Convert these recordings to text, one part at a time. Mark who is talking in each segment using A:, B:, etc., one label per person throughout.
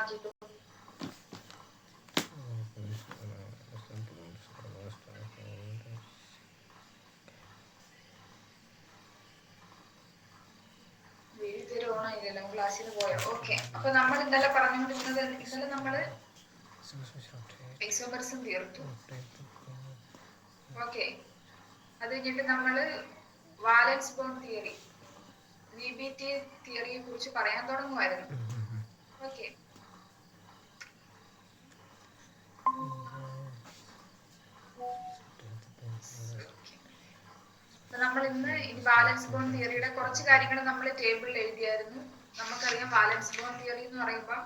A: ആക്കിക്കോ. Video on ആയില്ലല്ലോ, ക്ലാസ്സിൽ പോയോ? Okay, അപ്പൊ നമ്മൾ ഇന്നലെ പറഞ്ഞുകൊണ്ടിരുന്നത്, ഇന്നലെ നമ്മള് ഐസോമർസും തീർത്തു. ഓക്കെ, അത് കഴിഞ്ഞിട്ട് നമ്മള് വാലൻസ് ബോണ്ട് തിയറി, VBT തിയറിയെ കുറിച്ച് പറയാൻ തുടങ്ങുമായിരുന്നു. ഓക്കെ, നമ്മൾ ഇന്ന് ഈ വാലൻസ് ബോണ്ട് തിയറിയുടെ കുറച്ച് കാര്യങ്ങൾ നമ്മൾ ടേബിളിൽ എഴുതിയായിരുന്നു. നമുക്കറിയാം വാലൻസ് ബോണ്ട് തിയറി എന്ന് പറയുമ്പോൾ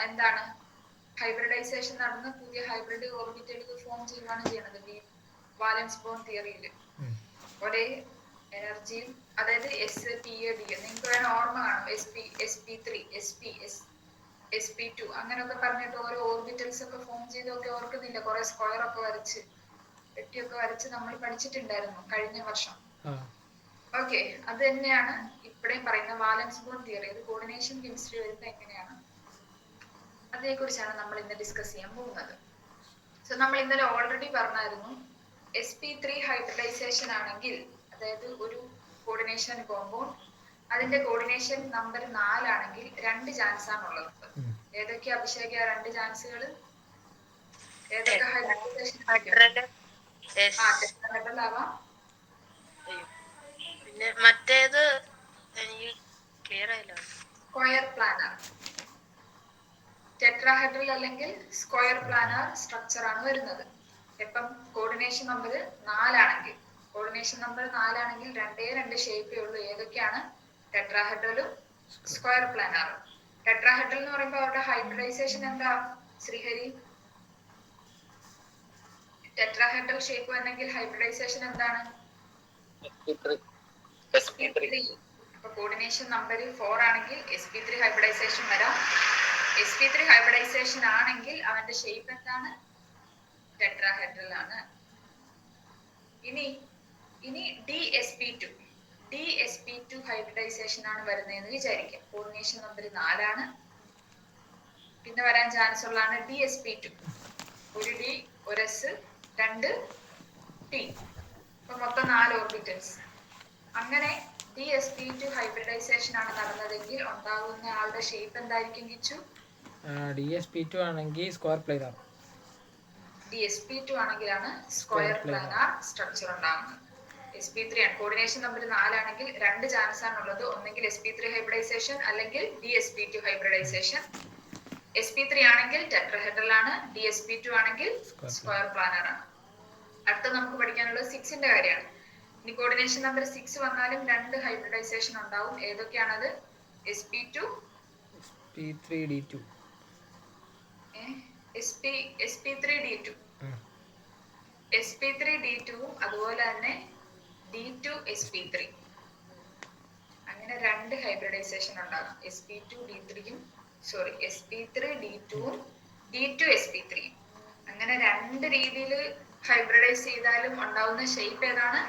A: എന്താണ്, ഹൈബ്രിഡൈസേഷൻ നടന്ന് പുതിയ ഹൈബ്രിഡ് ഓർബിറ്റലുകൾ ഫോം ചെയ്യുകയാണ് ചെയ്യുന്നത് വാലൻസ് ബോണ്ട് തിയറിയിൽ. ഒരേ എനർജിയും, അതായത് SPAD, നിങ്ങൾക്ക് വേണം ഓർമ്മ കാണും, SP3 SP2 അങ്ങനെയൊക്കെ പറഞ്ഞിട്ട് ഓരോ ഓർബിറ്റൽസ് ഒക്കെ ഫോം ചെയ്തൊക്കെ ഓർക്കുന്നില്ല, കുറെ സ്ക്വയർ ഒക്കെ വരച്ച് വെട്ടിയൊക്കെ വരച്ച് നമ്മൾ പഠിച്ചിട്ടുണ്ടായിരുന്നു കഴിഞ്ഞ വർഷം. ഓക്കെ, അത് തന്നെയാണ് ഇവിടെയും പറയുന്ന വാലൻസ് ബോണ്ട് തിയറി. ഇത് കോർഡിനേഷൻ കെമിസ്ട്രി വരുന്നത് എങ്ങനെയാണ്, അതേ കുറിച്ചാണ് നമ്മൾ ഇന്ന് ഡിസ്കസ് ചെയ്യാൻ പോകുന്നത്. സോ നമ്മൾ ഇന്നലെ ഓൾറെഡി പറഞ്ഞായിരുന്നു, SP3 ഹൈബ്രിഡൈസേഷൻ ആണെങ്കിൽ, അതായത് ഒരു കോർഡിനേഷൻ കോമ്പൗണ്ട് അതിന്റെ കോർഡിനേഷൻ നമ്പർ 4 ആണെങ്കിൽ 2 ചാൻസ് ആണുള്ളത്. ഏതൊക്കെ അഭിഷേക 2 ചാൻസുകൾ? ഏതൊക്കെ ഹൈബ്രിഡൈസേഷൻ ആവാം?
B: പിന്നെ മറ്റേത്
A: സ്ക്വയർ പ്ലാനർ, ടെട്രാഹെഡ്രൽ അല്ലെങ്കിൽ സ്ക്വയർ പ്ലാനർ സ്ട്രക്ചർ ആണ് വരുന്നത്. ഇപ്പം കോർഡിനേഷൻ നമ്പർ 4 ആണെങ്കിൽ, കോർഡിനേഷൻ നമ്പർ 4 ആണെങ്കിൽ 2 ഷേപ്പേ ഉള്ളൂ. ഏതൊക്കെയാണ്? ടെട്രാഹെഡ്രലും സ്ക്വയർ പ്ലാനറും. ടെട്രാഹെഡ്രൽ എന്ന് പറയുമ്പോൾ അവരുടെ ഹൈബ്രിഡൈസേഷൻ എന്താ ശ്രീഹരി? ടെട്രാഹെഡ്രൽ ഷേപ്പ് അല്ലെങ്കിൽ ഹൈബ്രിഡൈസേഷൻ എന്താണ്? SP3. അപ്പൊ കോർഡിനേഷൻ നമ്പർ 4 ആണെങ്കിൽ SP3 ഹൈബ്രിഡൈസേഷൻ വരാം. SP3 ഹൈബ്രിഡൈസേഷൻ ആണെങ്കിൽ അവന്റെ ഷേപ്പ് എന്താണ്? ടെട്രാഹെഡ്രൽ ആണ്. ഇനി DSP2 ഹൈബ്രിഡൈസേഷൻ ആണ് വരുന്നതെന്ന് വിചാരിക്കാം. കോർഡിനേഷൻ നമ്പർ 4 ആണ്. പിന്നെ വരാൻ ചാൻസ് ഉള്ളതാണ് DSP2. ഒരു D, ഒരു S, 2 T. അപ്പൊ മൊത്തം 4 ഓർബിറ്റൽസ്. അങ്ങനെ DSP2 ഹൈബ്രിഡൈസേഷൻ ആണ് നടന്നതെങ്കിൽ ഉണ്ടാകുന്ന ആളുടെ ഷേപ്പ് എന്തായിരിക്കും കിച്ചു?
C: DSP2 ആണെങ്കിൽ സ്ക്വയർ പ്ലാനർ.
A: DSP2 ആണെങ്കിലാണ് സ്ക്വയർ പ്ലാനർ സ്ട്രക്ചർ ഉണ്ടാകുന്നത്. SP3 ആണ്. കോർഡിനേഷൻ നമ്പർ 4 ആണെങ്കിൽ 2 ചാൻസ് ആണുള്ളത്, ഒന്നെങ്കിൽ SP3 ഹൈബ്രിഡൈസേഷൻ അല്ലെങ്കിൽ DSP2 ഹൈബ്രിഡൈസേഷൻ. SP3 ആണെങ്കിൽ ടെട്രാഹെഡ്രൽ ആണ്, DSP2 ആണെങ്കിൽ സ്ക്വയർ പ്ലാനർ ആണ്. അടുത്ത നമുക്ക് പഠിക്കാനുള്ളത് 6ന്റെ കാര്യമാണ്. ഇനി കോർഡിനേഷൻ നമ്പർ 6 വന്നാലും 2 ഹൈബ്രിഡൈസേഷൻ ഉണ്ടാവും. ഏതൊക്കെയാണത്? SP2,
C: SP3D2.
A: SP3D2, SP3D2, അതുപോലെ തന്നെ D2SP3. അങ്ങനെ 2 ഹൈബ്രിഡൈസേഷൻ ഉണ്ടാകും. SP3D2 ഉം D2SP3. അങ്ങനെ 2 രീതിയിൽ ഹൈബ്രിഡൈസ് ചെയ്താലും ഉണ്ടാവുന്ന ഷേപ്പ് ഏതാണ്?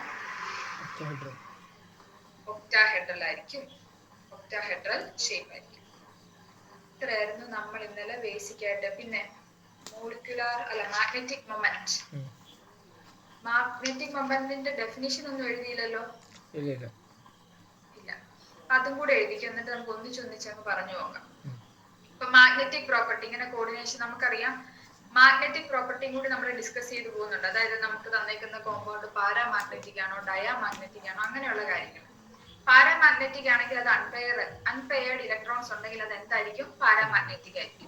A: ഒക്ടാഹെഡ്രൽ ആയിരിക്കും. ഒക്ടാഹെഡ്രൽ ഷേപ്പ് ആയിരിക്കും. ഇത്രയായിരുന്നു നമ്മൾ ഇന്നലെ ബേസിക് ആയിട്ട്. പിന്നെ മാഗ്നറ്റിക് മൊമെന്റ്. മാഗ്നറ്റിക് മൊമെന്റിന്റെ ഡെഫിനിഷൻ ഒന്നും എഴുതിയില്ലല്ലോ? ഇല്ല. അതും കൂടെ എഴുതിക്കും, എന്നിട്ട് നമുക്ക് ഒന്നിച്ചൊന്നിച്ചങ്ങ് പറഞ്ഞു പോകാം. ഇപ്പൊ മാഗ്നറ്റിക് പ്രോപ്പർട്ടി, ഇങ്ങനെ കോർഡിനേഷൻ നമുക്കറിയാം. മാഗ്നറ്റിക് പ്രോപ്പർട്ടിയും കൂടി നമ്മൾ ഡിസ്കസ് ചെയ്ത് പോകുന്നുണ്ട്. അതായത് നമുക്ക് തന്നേക്കുന്ന കോമ്പൗണ്ട് പാരാമാഗ്നറ്റിക് ആണോ ഡയാമാഗ്നറ്റിക് ആണോ അങ്ങനെയുള്ള കാര്യങ്ങൾ. പാരാമാഗ്നറ്റിക് ആണെങ്കിൽ അത് അൺപെയർഡ് ഇലക്ട്രോൺസ് ഉണ്ടെങ്കിൽ അത് എന്തായിരിക്കും? പാരാമാഗ്നറ്റിക് ആയിരിക്കും.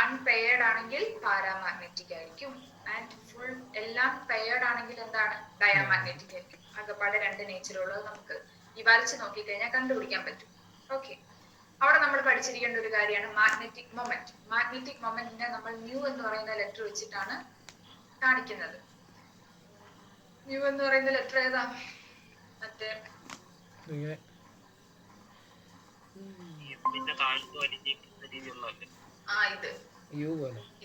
A: അൺപെയർഡ് ആണെങ്കിൽ പാരാമാഗ്നറ്റിക് ആയിരിക്കും. ആൻഡ് ഫുൾ എല്ലാം പെയർഡ് ആണെങ്കിൽ എന്താണ്? ഡയാമാഗ്നറ്റിക് ആയിരിക്കും. അകപ്പാടെ 2 നേച്ചറുള്ളത് നമുക്ക് ഈ വരച്ച് നോക്കിക്കഴിഞ്ഞാൽ കണ്ടുപിടിക്കാൻ പറ്റും. ഓക്കെ, അവിടെ നമ്മൾ പഠിച്ചിരിക്കേണ്ട ഒരു കാര്യമാണ് മാഗ്നറ്റിക് മൊമെന്റ്. മാഗ്നറ്റിക് മൊമെന്റിനെ നമ്മൾ മ്യൂ എന്ന് പറയുന്ന ലെറ്റർ വെച്ചിട്ടാണ് കാണിക്കുന്നത്. മ്യൂ എന്ന് പറയുന്ന ലെറ്റർ ഏതാ? മറ്റേ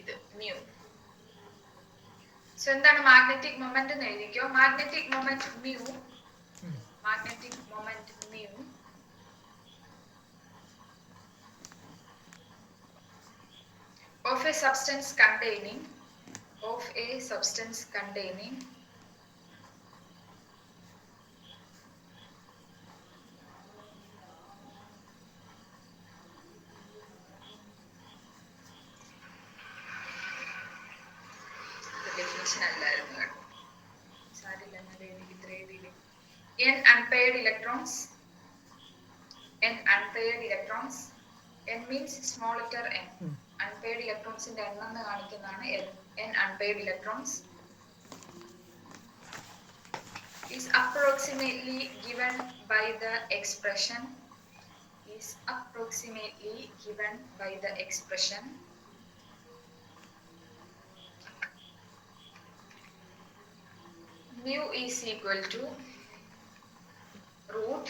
A: ഇത് മ്യൂ. സോ എന്താണ് മാഗ്നറ്റിക് മൊമെന്റ് എന്ന് എഴുതിക്കോ. Magnetic moment mu. Magnetic moment mu of a substance containing definition അല്ലായിരുന്നു കേട്ടോ. സാരില്ല, ഞാൻ എനിക്ക് ഇത്ര എഴുതിയില്ലേ. n unpaired electrons. n means small letter n. Unpaired electrons ന്റെ എണ്ണം എന്ന് കാണിക്കുന്നതാണ് n unpaired electrons is approximately given by the expression mu is equal to root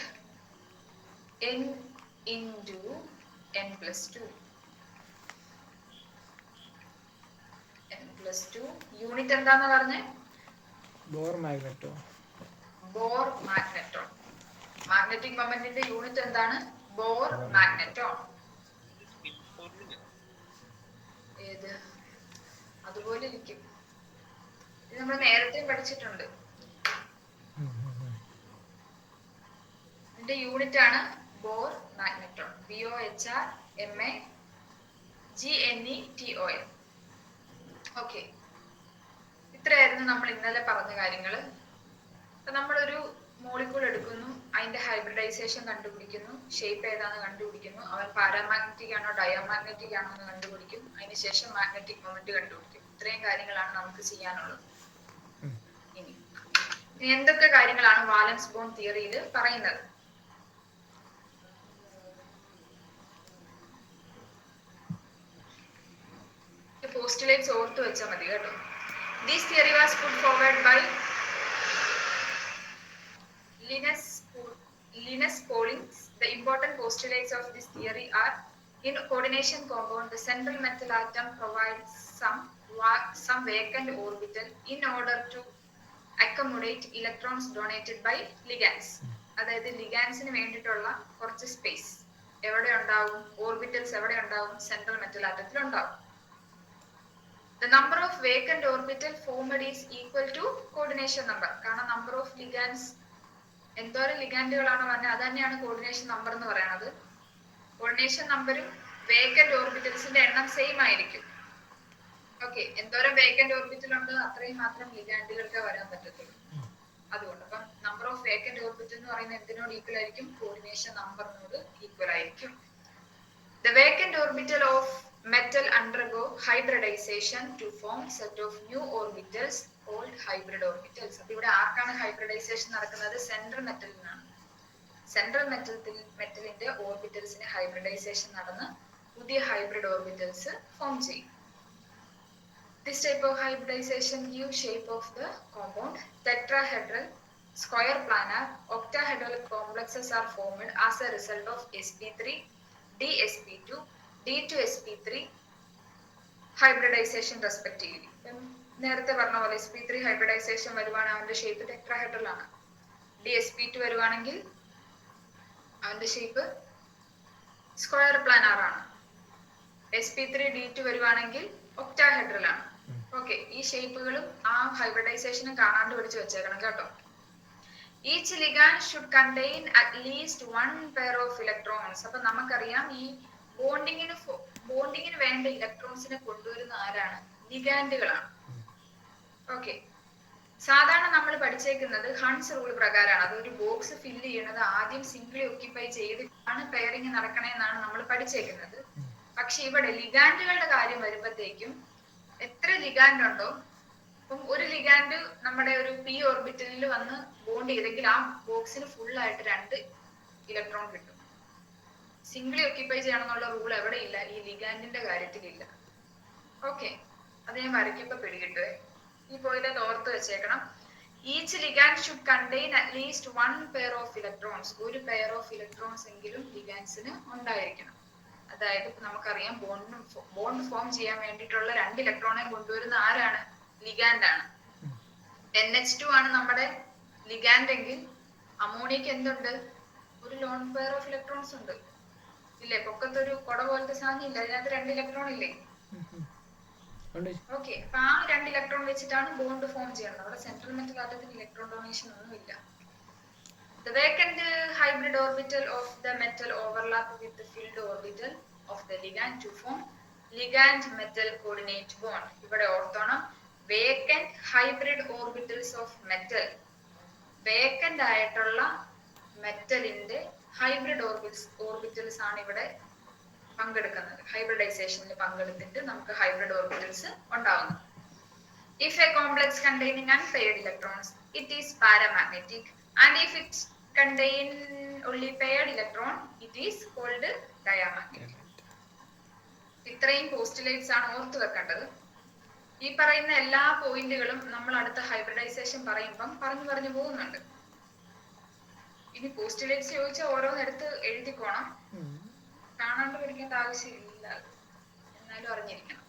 A: n into n plus 2. Unit എന്താന്ന് പറഞ്ഞേ?
C: Bohr magneto.
A: മാഗ്നറ്റിക് മൊമെന്റിന്റെ unit എന്താണ്? Bohr magneton. ഏത് അതുപോലെ ഇരിക്കും. ഇത് നമ്മൾ നേരത്തെ പഠിച്ചിട്ടുണ്ട്. ഇതിന്റെ യൂണിറ്റ് ആണ് ബോർ മാഗ്നെറ്റോൺ. BOHRMAGNETON. ഓക്കെ, ഇത്രയായിരുന്നു നമ്മൾ ഇന്നലെ പറഞ്ഞ കാര്യങ്ങൾ. അപ്പൊ നമ്മളൊരു മോളിക്യൂൾ എടുക്കുന്നു, അതിന്റെ ഹൈബ്രിഡൈസേഷൻ കണ്ടുപിടിക്കുന്നു, ഷേപ്പ് ഏതാന്ന് കണ്ടുപിടിക്കുന്നു, അവൻ പാരാമാഗ്നറ്റിക് ആണോ ഡയാമാഗ്നറ്റിക് ആണോ എന്ന് കണ്ടുപിടിക്കും, അതിനുശേഷം മാഗ്നറ്റിക് മൊമെന്റ് കണ്ടുപിടിക്കും. ഇത്രയും കാര്യങ്ങളാണ് നമുക്ക് ചെയ്യാനുള്ളത്. ഇനി എന്തൊക്കെ കാര്യങ്ങളാണ് വാലൻസ് ബോണ്ട് തിയറിയിൽ പറയുന്നത്? പോസ്റ്റുലേറ്റ്സ് ഓർത്തു വെച്ചാൽ മതി കേട്ടോ. This theory was put forward by Linus Pauling. The important postulates of this theory are: in coordination compound, the central metal atom provides some vacant orbital in order to accommodate electrons donated by ligands. അതായത് ലിഗാൻസിന് വേണ്ടിയിട്ടുള്ള കുറച്ച് space എവിടെ ഉണ്ടാവും? Orbitals എവിടെ ഉണ്ടാവും? Central metal ആറ്റത്തിൽ ഉണ്ടാവും. The number of vacant orbital formed is equal to coordination number. കാരണം number of ligands, എന്തോരം ലിഗാൻഡുകളാണ് പറഞ്ഞത് അത് തന്നെയാണ് കോർഡിനേഷൻ നമ്പർ എന്ന് പറയുന്നത്. കോർഡിനേഷൻ നമ്പറും വേക്കന്റ് ഓർബിറ്റൽസിന്റെ എണ്ണം സെയിം ആയിരിക്കും. ഓക്കെ, എന്തോരം വേക്കന്റ് ഓർബിറ്റൽ ഉണ്ട് അത്രയും മാത്രം ലിഗാൻഡുകൾക്ക് വരാൻ പറ്റത്തുള്ളൂ. അതുകൊണ്ട് അപ്പം നമ്പർ ഓഫ് വേക്കന്റ് ഓർബിറ്റൽ എന്ന് പറയുന്നത് എന്തിനോട് ഈക്വൽ ആയിരിക്കും? കോർഡിനേഷൻ നമ്പറിനോട് ഈക്വൽ ആയിരിക്കും. The vacant orbital of metal undergo hybridization to form set of new orbitals called hybrid orbitals. അപ്പോൾ ഇവിടെ ആർക്കാണ് ഹൈബ്രിഡൈസേഷൻ നടക്കുന്നത്? സെൻട്രൽ മെറ്റലിനാണ്. സെൻട്രൽ മെറ്റലിന്റെ ഓർബിറ്റൽസിന് ഹൈബ്രിഡൈസേഷൻ നടന്ന് പുതിയ ഹൈബ്രിഡ് ഓർബിറ്റൽസ് ഫോം ചെയ്യും. This type of hybridization gives shape of the compound. Tetrahedral, square planar, octahedral complexes are formed as a result of sp3, dsp2, d2sp3 hybridization respectively. നേരത്തെ പറഞ്ഞ പോലെ sp3 hybridisation വരുവാണെങ്കിൽ അവന്റെ shape tetrahedral ആണ്. dsp2 വരുവാണെങ്കിൽ അവന്റെ shape square planar ആണ്. sp3 d2 വരുവാണെങ്കിൽ ഒക്ടാഹെഡ്രൽ ആണ്. ഓക്കെ, ഈ ഷേപ്പുകളും ആ ഹൈബ്രിഡൈസേഷനും കാണാണ്ട് പഠിച്ചു വെച്ചേക്കണം കേട്ടോ. Each ligand should contain at least one pair of electrons. അപ്പൊ നമുക്കറിയാം ഈ ബോണ്ടിങ്ങിന് വേണ്ട ഇലക്ട്രോൺസിനെ കൊണ്ടുവരുന്ന ആരാണ്? ലിഗാൻഡുകളാണ്. ഓക്കെ, സാധാരണ നമ്മൾ പഠിച്ചേക്കുന്നത് ഹൺസ് റൂൾ പ്രകാരമാണ്. അതൊരു ബോക്സ് ഫില്ല് ചെയ്യണത് ആദ്യം സിംഗിളി ഒക്യുപ്പൈ ചെയ്തിട്ടാണ് പെയറിങ് നടക്കണേന്നാണ് നമ്മൾ പഠിച്ചേക്കുന്നത്. പക്ഷെ ഇവിടെ ലിഗാൻഡുകളുടെ കാര്യം വരുമ്പോഴത്തേക്കും എത്ര ലിഗാൻഡ് ഉണ്ടോ, അപ്പം ഒരു ലിഗാൻഡ് നമ്മുടെ ഒരു പി ഓർബിറ്റലിൽ വന്ന് ബോണ്ട് ചെയ്തെങ്കിൽ ആ ബോക്സിന് ഫുൾ ആയിട്ട് 2 ഇലക്ട്രോൺ കിട്ടും. സിംഗിളി ഒക്യുപ്പൈ ചെയ്യണമെന്നുള്ള റൂൾ എവിടെ ഇല്ല, ഈ ലിഗാൻഡിന്റെ കാര്യത്തിലില്ല. ഓക്കെ, അത് ഞാൻ വരയ്ക്കുമ്പോ പിടികിട്ടുവേ. ഈ പോയിന്റ് ഓർത്ത് വെച്ചേക്കണം. Each ligand should contain at least one pair of electrons. ഒരു പെയർ ഓഫ് ഇലക്ട്രോൺസ് എങ്കിലും ലിഗാൻസിന് ഉണ്ടായിരിക്കണം. അതായത് നമുക്കറിയാം ബോണ്ട് ഫോം ചെയ്യാൻ വേണ്ടിയിട്ടുള്ള 2 ഇലക്ട്രോണെ കൊണ്ടുവരുന്ന ആരാണ്? ലിഗാൻഡ് ആണ്. NH2 ആണ് നമ്മുടെ ലിഗാൻഡ് എങ്കിൽ അമോണിയക്ക് എന്തുണ്ട്? ഒരു ലോൺ പെയർ ഓഫ് ഇലക്ട്രോൺസ് ഉണ്ട് ഇല്ലേ? പൊക്കത്തൊരു കൊട പോലത്തെ സാധനം ഇല്ല, അതിനകത്ത് 2 ഇലക്ട്രോൺ ഇല്ലേ?
C: ഉണ്ട്.
A: ഓക്കെ, അപ്പൊ ആ 2 ഇലക്ട്രോൺ വെച്ചിട്ടാണ് ബോണ്ട് ഫോം ചെയ്യുന്നത്. അവിടെ സെൻട്രൽ മെറ്റൽ ആറ്റത്തിന് ഇലക്ട്രോൺ ഡൊണേഷൻ ഒന്നുമില്ല. The vacant hybrid orbital of the metal overlap with the filled orbital of the ligand to form ligand metal coordinate bond. ഇവിടെ ഓർത്തോണം, vacant hybrid orbitals of metal, vacant ആയിട്ടുള്ള മെറ്റലിന്റെ hybrid orbitals ആണ് ഇവിടെ പങ്കെടുക്കുന്നത്. ഹൈബ്രിഡൈസേഷനിൽ പങ്കെടുത്തിട്ട് നമുക്ക് hybrid orbitals ഉണ്ടാവുന്നു. If a complex containing unpaired electrons, it is paramagnetic, and if it contain only paired electron, it is called diamagnetic. ഇത്രയും പോസ്റ്റുലേറ്റ്സ് ആണ് ഓർത്തു വെക്കേണ്ടത്. ഈ പറയുന്ന എല്ലാ പോയിന്റുകളും നമ്മൾ അടുത്ത ഹൈബ്രിഡൈസേഷൻ പറയുമ്പം പറഞ്ഞു പോകുന്നുണ്ട്. ഇനി പോസ്റ്റുലേറ്റ്സ് ചോദിച്ചാൽ ഓരോന്നെടുത്ത് എഴുതിക്കോണം, കാണാണ്ട് പഠിക്കേണ്ട ആവശ്യമില്ല, എന്നാലും അറിഞ്ഞിരിക്കണം.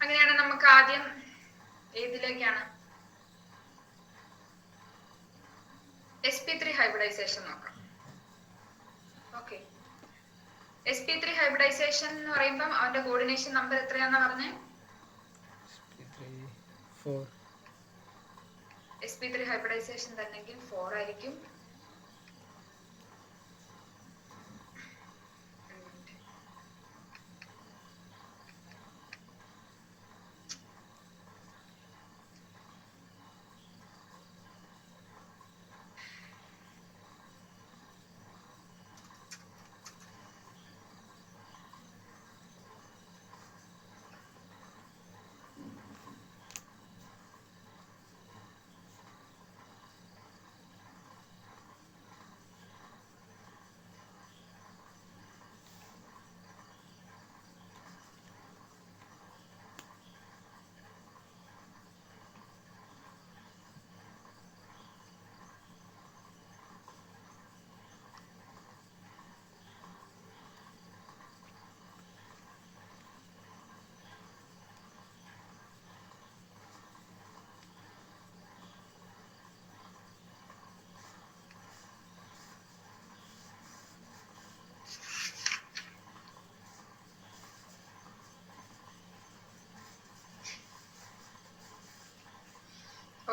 A: അങ്ങനെയാണ് നമുക്ക് ആദ്യം ഏതിലേക്കാണ് sp3 ഹൈബ്രിഡൈസേഷൻ നോക്കാം. ഓക്കെ, sp3 ഹൈബ്രിഡൈസേഷൻ എന്ന് പറയുമ്പോൾ അവന്റെ കോർഡിനേഷൻ നമ്പർ എത്രയാണെന്ന് പറഞ്ഞേ? sp3 ഹൈബ്രിഡൈസേഷൻ തന്നെങ്കിൽ 4 ആയിരിക്കും.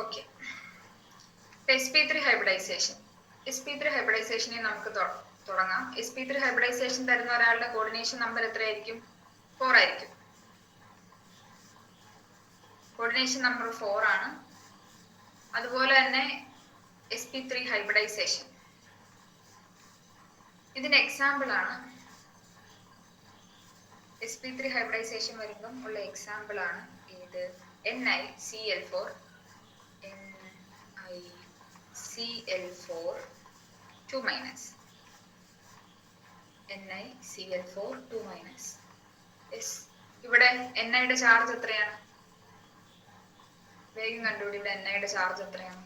A: Okay, sp3 hybridisation. sp3 ഹൈബ്രിഡൈസേഷനെ നമുക്ക് തുടങ്ങാം. sp3 ഹൈബ്രിഡൈസേഷൻ തരുന്ന ഒരാളുടെ കോർഡിനേഷൻ നമ്പർ എത്രയായിരിക്കും? 4 ആയിരിക്കും. കോർഡിനേഷൻ നമ്പർ 4 ആണ്. അതുപോലെ തന്നെ sp3 ഹൈബ്രിഡൈസേഷൻ, ഇതിന് എക്സാമ്പിൾ ആണ്. sp3 ഹൈബ്രിഡൈസേഷൻ വരുമ്പം ഉള്ള എക്സാമ്പിൾ ആണ് ഇത്. NiCl4 NiCl4 2 minus NiCl4 2 minus. ഇവിടെ Niയുടെ ചാർജ് എത്രയാണ്? വേഗം കണ്ടുപിടിയുടെ Niയുടെ ചാർജ് എത്രയാണ്?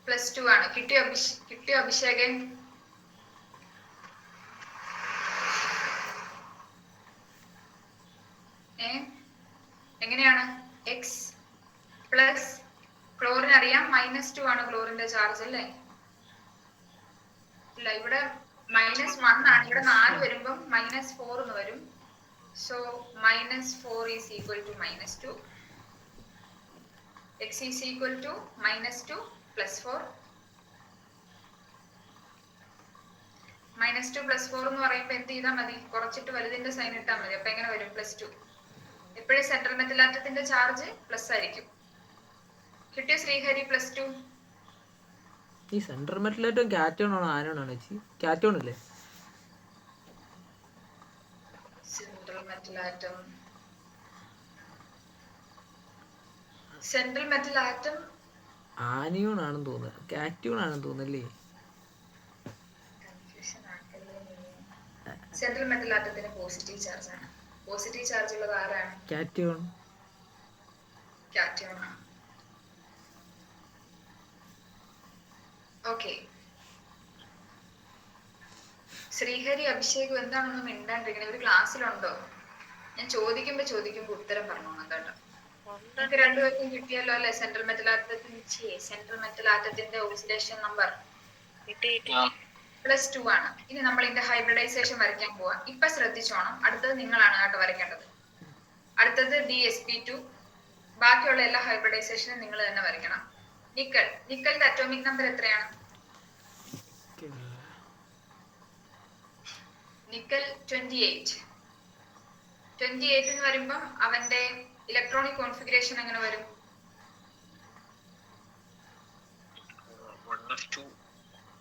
A: +2 ആണ്. കിട്ടിയോ അഭിഷേകൻ? എങ്ങനെയാണ്? എക്സ് പ്ലസ് ക്ലോറിൻ അറിയാം, -2 ആണ് ക്ലോറിന്റെ ചാർജ് അല്ലേ? ഇല്ല, ഇവിടെ -1 ആണ്. ഇവിടെ 4 വരുമ്പം -4 എന്ന് വരും. So -4 is equal to -2. x is equal to -2 plus 4. -2 plus 4 എന്ന് പറയുമ്പോൾ എന്ത് ചെയ്താൽ മതി? കുറച്ചിട്ട് വലുതിന്റെ സൈൻ ഇട്ടാൽ മതി. അപ്പൊ എങ്ങനെ വരും? +2. എപ്പോഴും സെൻട്രൽ മെറ്റൽ ആറ്റത്തിന്റെ ചാർജ് പ്ലസ് ആയിരിക്കും. കിട്ടിയോ ശ്രീഹരി? +2.
C: ഈ സെൻട്രൽ മെറ്റൽ ആറ്റം കാറ്റോൺ ആണോ ആനോൺ ആണോ ചേച്ചി? കാറ്റോൺ അല്ലേ?
A: Central metal atom, central metal atom
C: anion ആണെന്ന് തോന്നുന്നു, കാറ്റോൺ ആണെന്ന് തോന്നുന്നല്ലേ?
A: സെൻട്രൽ മെറ്റൽ ആറ്റത്തിന് പോസിറ്റീവ് ചാർജ് ആണ്. പോസിറ്റീവ് ചാർജ് ഉള്ളത് ആരാണ്?
C: കാറ്റോൺ.
A: കാറ്റോൺ ആണ്. ഓക്കെ, ശ്രീഹരി അഭിഷേകും എന്താണെന്ന് മിണ്ടാണ്ടിരിക്കണേ, ഒരു ക്ലാസ്സിലുണ്ടോ? ഞാൻ ചോദിക്കുമ്പോ ഉത്തരം പറഞ്ഞോണം കേട്ടോ. നിങ്ങൾക്ക് രണ്ടുപേർക്കും കിട്ടിയല്ലോ അല്ലെ സെൻട്രൽ മെറ്റൽ ആറ്റത്തിന്റെ ഓക്സിഡേഷൻ നമ്പർ +2 ആണ്. ഇനി നമ്മൾ ഇതിന്റെ ഹൈബ്രിഡൈസേഷൻ വരയ്ക്കാൻ പോവാ. ഇപ്പൊ ശ്രദ്ധിച്ചോണം, അടുത്തത് നിങ്ങളാണ് കേട്ടോ വരയ്ക്കേണ്ടത്. അടുത്തത് DsP2. ബാക്കിയുള്ള എല്ലാ ഹൈബ്രിഡൈസേഷനും നിങ്ങൾ തന്നെ വരയ്ക്കണം. നിക്കലിന്റെ അറ്റോമിക് നമ്പർ എത്രയാണ്? നിക്കൽ 28. 28 എന്ന് വരുമ്പം അവന്റെ ഇലക്ട്രോണിക് കോൺഫിഗറേഷൻ എങ്ങനെ വരും?
B: 1s2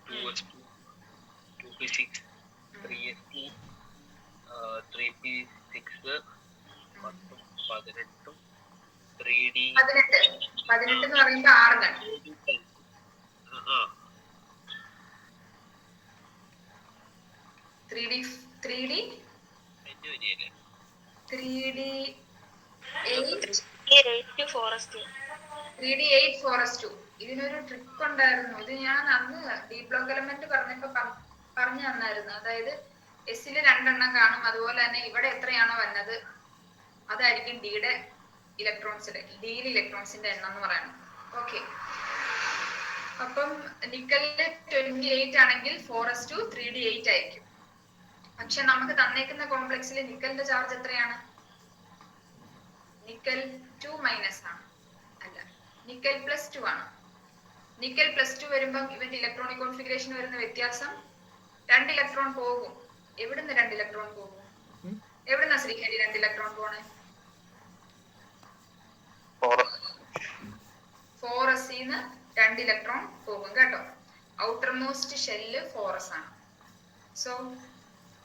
B: 2s2 2p6 3s2 3p6 18 3d
A: 18 എന്ന് പറയുമ്പോ ആർഗൺ. 3d 3d8 4s2. ഇതിനൊരു ട്രിക്ക് ഉണ്ടായിരുന്നു. ഇത് ഞാൻ അന്ന് ഡീപ് ബ്ലോക്ക് എലമെന്റ് പറഞ്ഞപ്പോ പറഞ്ഞു തന്നായിരുന്നു. അതായത് എസിൽ 2 എണ്ണം കാണും, അതുപോലെ തന്നെ ഇവിടെ എത്രയാണോ വന്നത് അതായിരിക്കും ഡിയിൽ ഇലക്ട്രോൺസിന്റെ എണ്ണം എന്ന് പറയുന്നത്. ഓക്കെ, അപ്പം നിക്കലില് 28 ആണെങ്കിൽ 4s2 3d8 ആയിരിക്കും. പക്ഷെ നമുക്ക് തന്നേക്കുന്ന കോംപ്ലക്സിൽ നിക്കലിന്റെ ചാർജ് എത്രയാണ്? നിക്കൽ 2 മൈനസ് ആണ്, അല്ല നിക്കൽ +2 ആണ്. നിക്കൽ +2 വരുമ്പം ഇവന്റെ ഇലക്ട്രോണിക് കോൺഫിഗറേഷൻ വരുന്ന വ്യത്യാസം 2 ഇലക്ട്രോൺ പോകും. എവിടുന്ന് 2 ഇലക്ട്രോൺ പോകും? എവിടുന്ന ശ്രീഹരി 2 ഇലക്ട്രോൺ പോണേ? 4s-ന്ന് 2 ഇലക്ട്രോൺ പോകും കേട്ടോ. ഔട്ടർ മോസ്റ്റ് ഷെല്ല് 4s ആണ്. സോ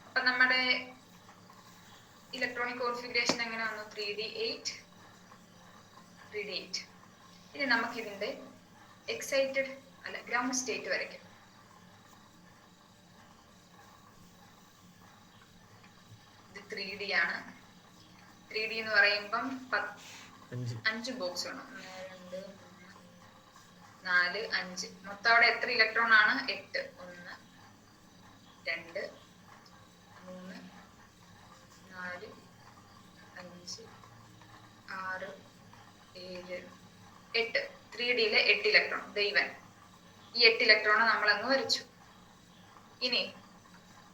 A: അപ്പൊ നമ്മുടെ ഇലക്ട്രോണിക് കോൺഫിഗറേഷൻ എങ്ങനെ വന്നു? 3d8. ഇനി നമുക്ക് ഇതിന്റെ എക്സൈറ്റഡ് അല്ല ഗ്രൗണ്ട് സ്റ്റേറ്റ് വരയ്ക്കാം. ഇത് 3d ആണ്. 3d എന്ന് പറയുമ്പം 5 ബോക്സ് വേണം. 1 2 3 4 5. മൊത്തം അവിടെ എത്ര ഇലക്ട്രോൺ ആണ്? 8. 1 2 3 4 5 6 7 8. 3dയിലെ 8 ഇലക്ട്രോൺ ദൈവൻ. ഈ 8 ഇലക്ട്രോൺ നമ്മൾ അങ്ങ് വരച്ചു. ഇനി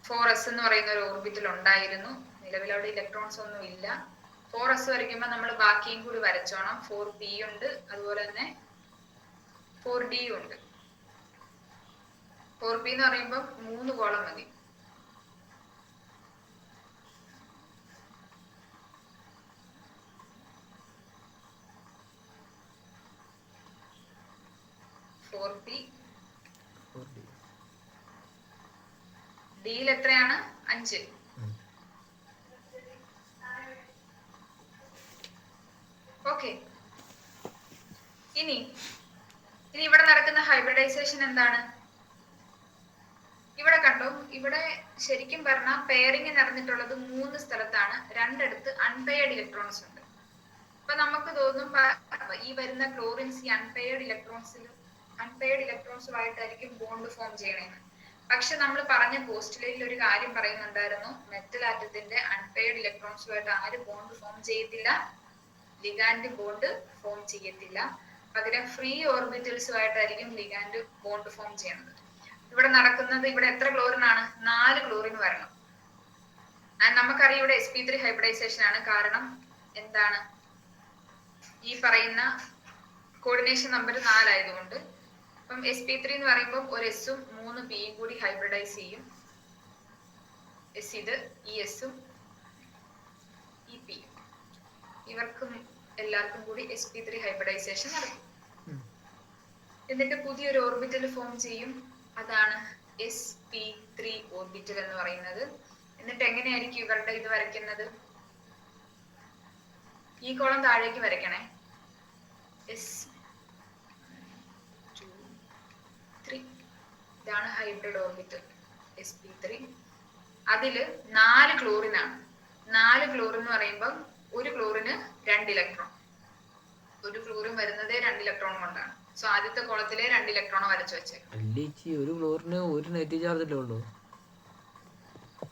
A: 4s എന്ന് പറയുന്ന ഒരു ഓർബിറ്റൽ ഉണ്ടായിരുന്നു. നിലവിൽ അവിടെ ഇലക്ട്രോൺസ് ഒന്നും ഇല്ല. 4s വരയ്ക്കുമ്പോൾ നമ്മൾ ബാക്കിയും കൂടി വരച്ചോണം. 4p ഉണ്ട്, അതുപോലെ തന്നെ 4d ഉണ്ട്. 4p എന്ന് പറയുമ്പോൾ 3 കോളം മതി. ഡിയിൽ എത്രയാണ്? 5. ഓക്കെ, ഇനി ഇവിടെ നടക്കുന്ന ഹൈബ്രിഡൈസേഷൻ എന്താണ്? ഇവിടെ കണ്ടോ, ഇവിടെ ശരിക്കും പറഞ്ഞാൽ പെയറിംഗ് നടന്നിട്ടുള്ളത് 3 സ്ഥലത്താണ്. 2 അൺപെയർഡ് ഇലക്ട്രോൺസ് ഉണ്ട്. അപ്പൊ നമുക്ക് തോന്നും ഈ വരുന്ന ക്ലോറിൻസ് ഈ അൺപെയർഡ് ഇലക്ട്രോൺസുമായിട്ടായിരിക്കും ബോണ്ട് ഫോം ചെയ്യണമെന്ന്. പക്ഷെ നമ്മൾ പറഞ്ഞ പോസ്റ്റുലേറ്റിൽ ഒരു കാര്യം പറയുന്നുണ്ടായിരുന്നു, മെറ്റൽ ആറ്റത്തിന്റെ അൺപെയർഡ് ഇലക്ട്രോൺസുമായിട്ട് ആര് ബോണ്ട് ഫോം ചെയ്യത്തില്ല? ലിഗാൻഡ് ബോണ്ട് ഫോം ചെയ്യത്തില്ല. പകരം ഫ്രീ ഓർബിറ്റൽസുമായിട്ടായിരിക്കും ലിഗാൻഡ് ബോണ്ട് ഫോം ചെയ്യുന്നത്. ഇവിടെ നടക്കുന്നത്, ഇവിടെ എത്ര ക്ലോറിൻ ആണ്? 4 ക്ലോറിൻ വരണം. ആൻഡ് നമുക്കറിയാം ഇവിടെ sp3 ഹൈബ്രിഡൈസേഷൻ ആണ്. കാരണം എന്താണ്? ഈ പറയുന്ന കോർഡിനേഷൻ നമ്പർ 4 ആയതുകൊണ്ട്. അപ്പം sp3 എന്ന് പറയുമ്പോൾ ഒരു s-ഉം 3 p-യും കൂടി ഹൈബ്രിഡൈസ് ചെയ്യും. ഇത് ഈ s-ഉം ഈ p-യും ഇവർക്കും എല്ലാവർക്കും കൂടി sp3 ഹൈബ്രിഡൈസേഷൻ നടക്കും. എന്നിട്ട് പുതിയൊരു ഓർബിറ്റൽ ഫോം ചെയ്യും. അതാണ് sp3 ഓർബിറ്റൽ എന്ന് പറയുന്നത്. എന്നിട്ട് എങ്ങനെയായിരിക്കും ഇവരുടെ ഇത് വരയ്ക്കുന്നത്? ഈ കോളം താഴേക്ക് വരയ്ക്കണേ. s2 3. ഇതാണ് ഹൈബ്രിഡ് ഓർബിറ്റൽ sp3. അതില് 4 ക്ലോറിൻ ആണ്. 4 ക്ലോറിൻ എന്ന് പറയുമ്പോൾ ഒരു ക്ലോറിന് 2 ഇലക്ട്രോൺ. ഒരു ക്ലോറിൻ വരുന്നത് 2 ഇലക്ട്രോൺ കൊണ്ടാണ്. സോ ആദ്യത്തെ കോളത്തിലെ 2 ഇലക്ട്രോൺ വരച്ചു വെച്ചേക്കാം.
C: ഒരു ക്ലോറിന് ഒരു നെഗറ്റീവ് ചാർജ് അല്ലേ ഉള്ളൂ?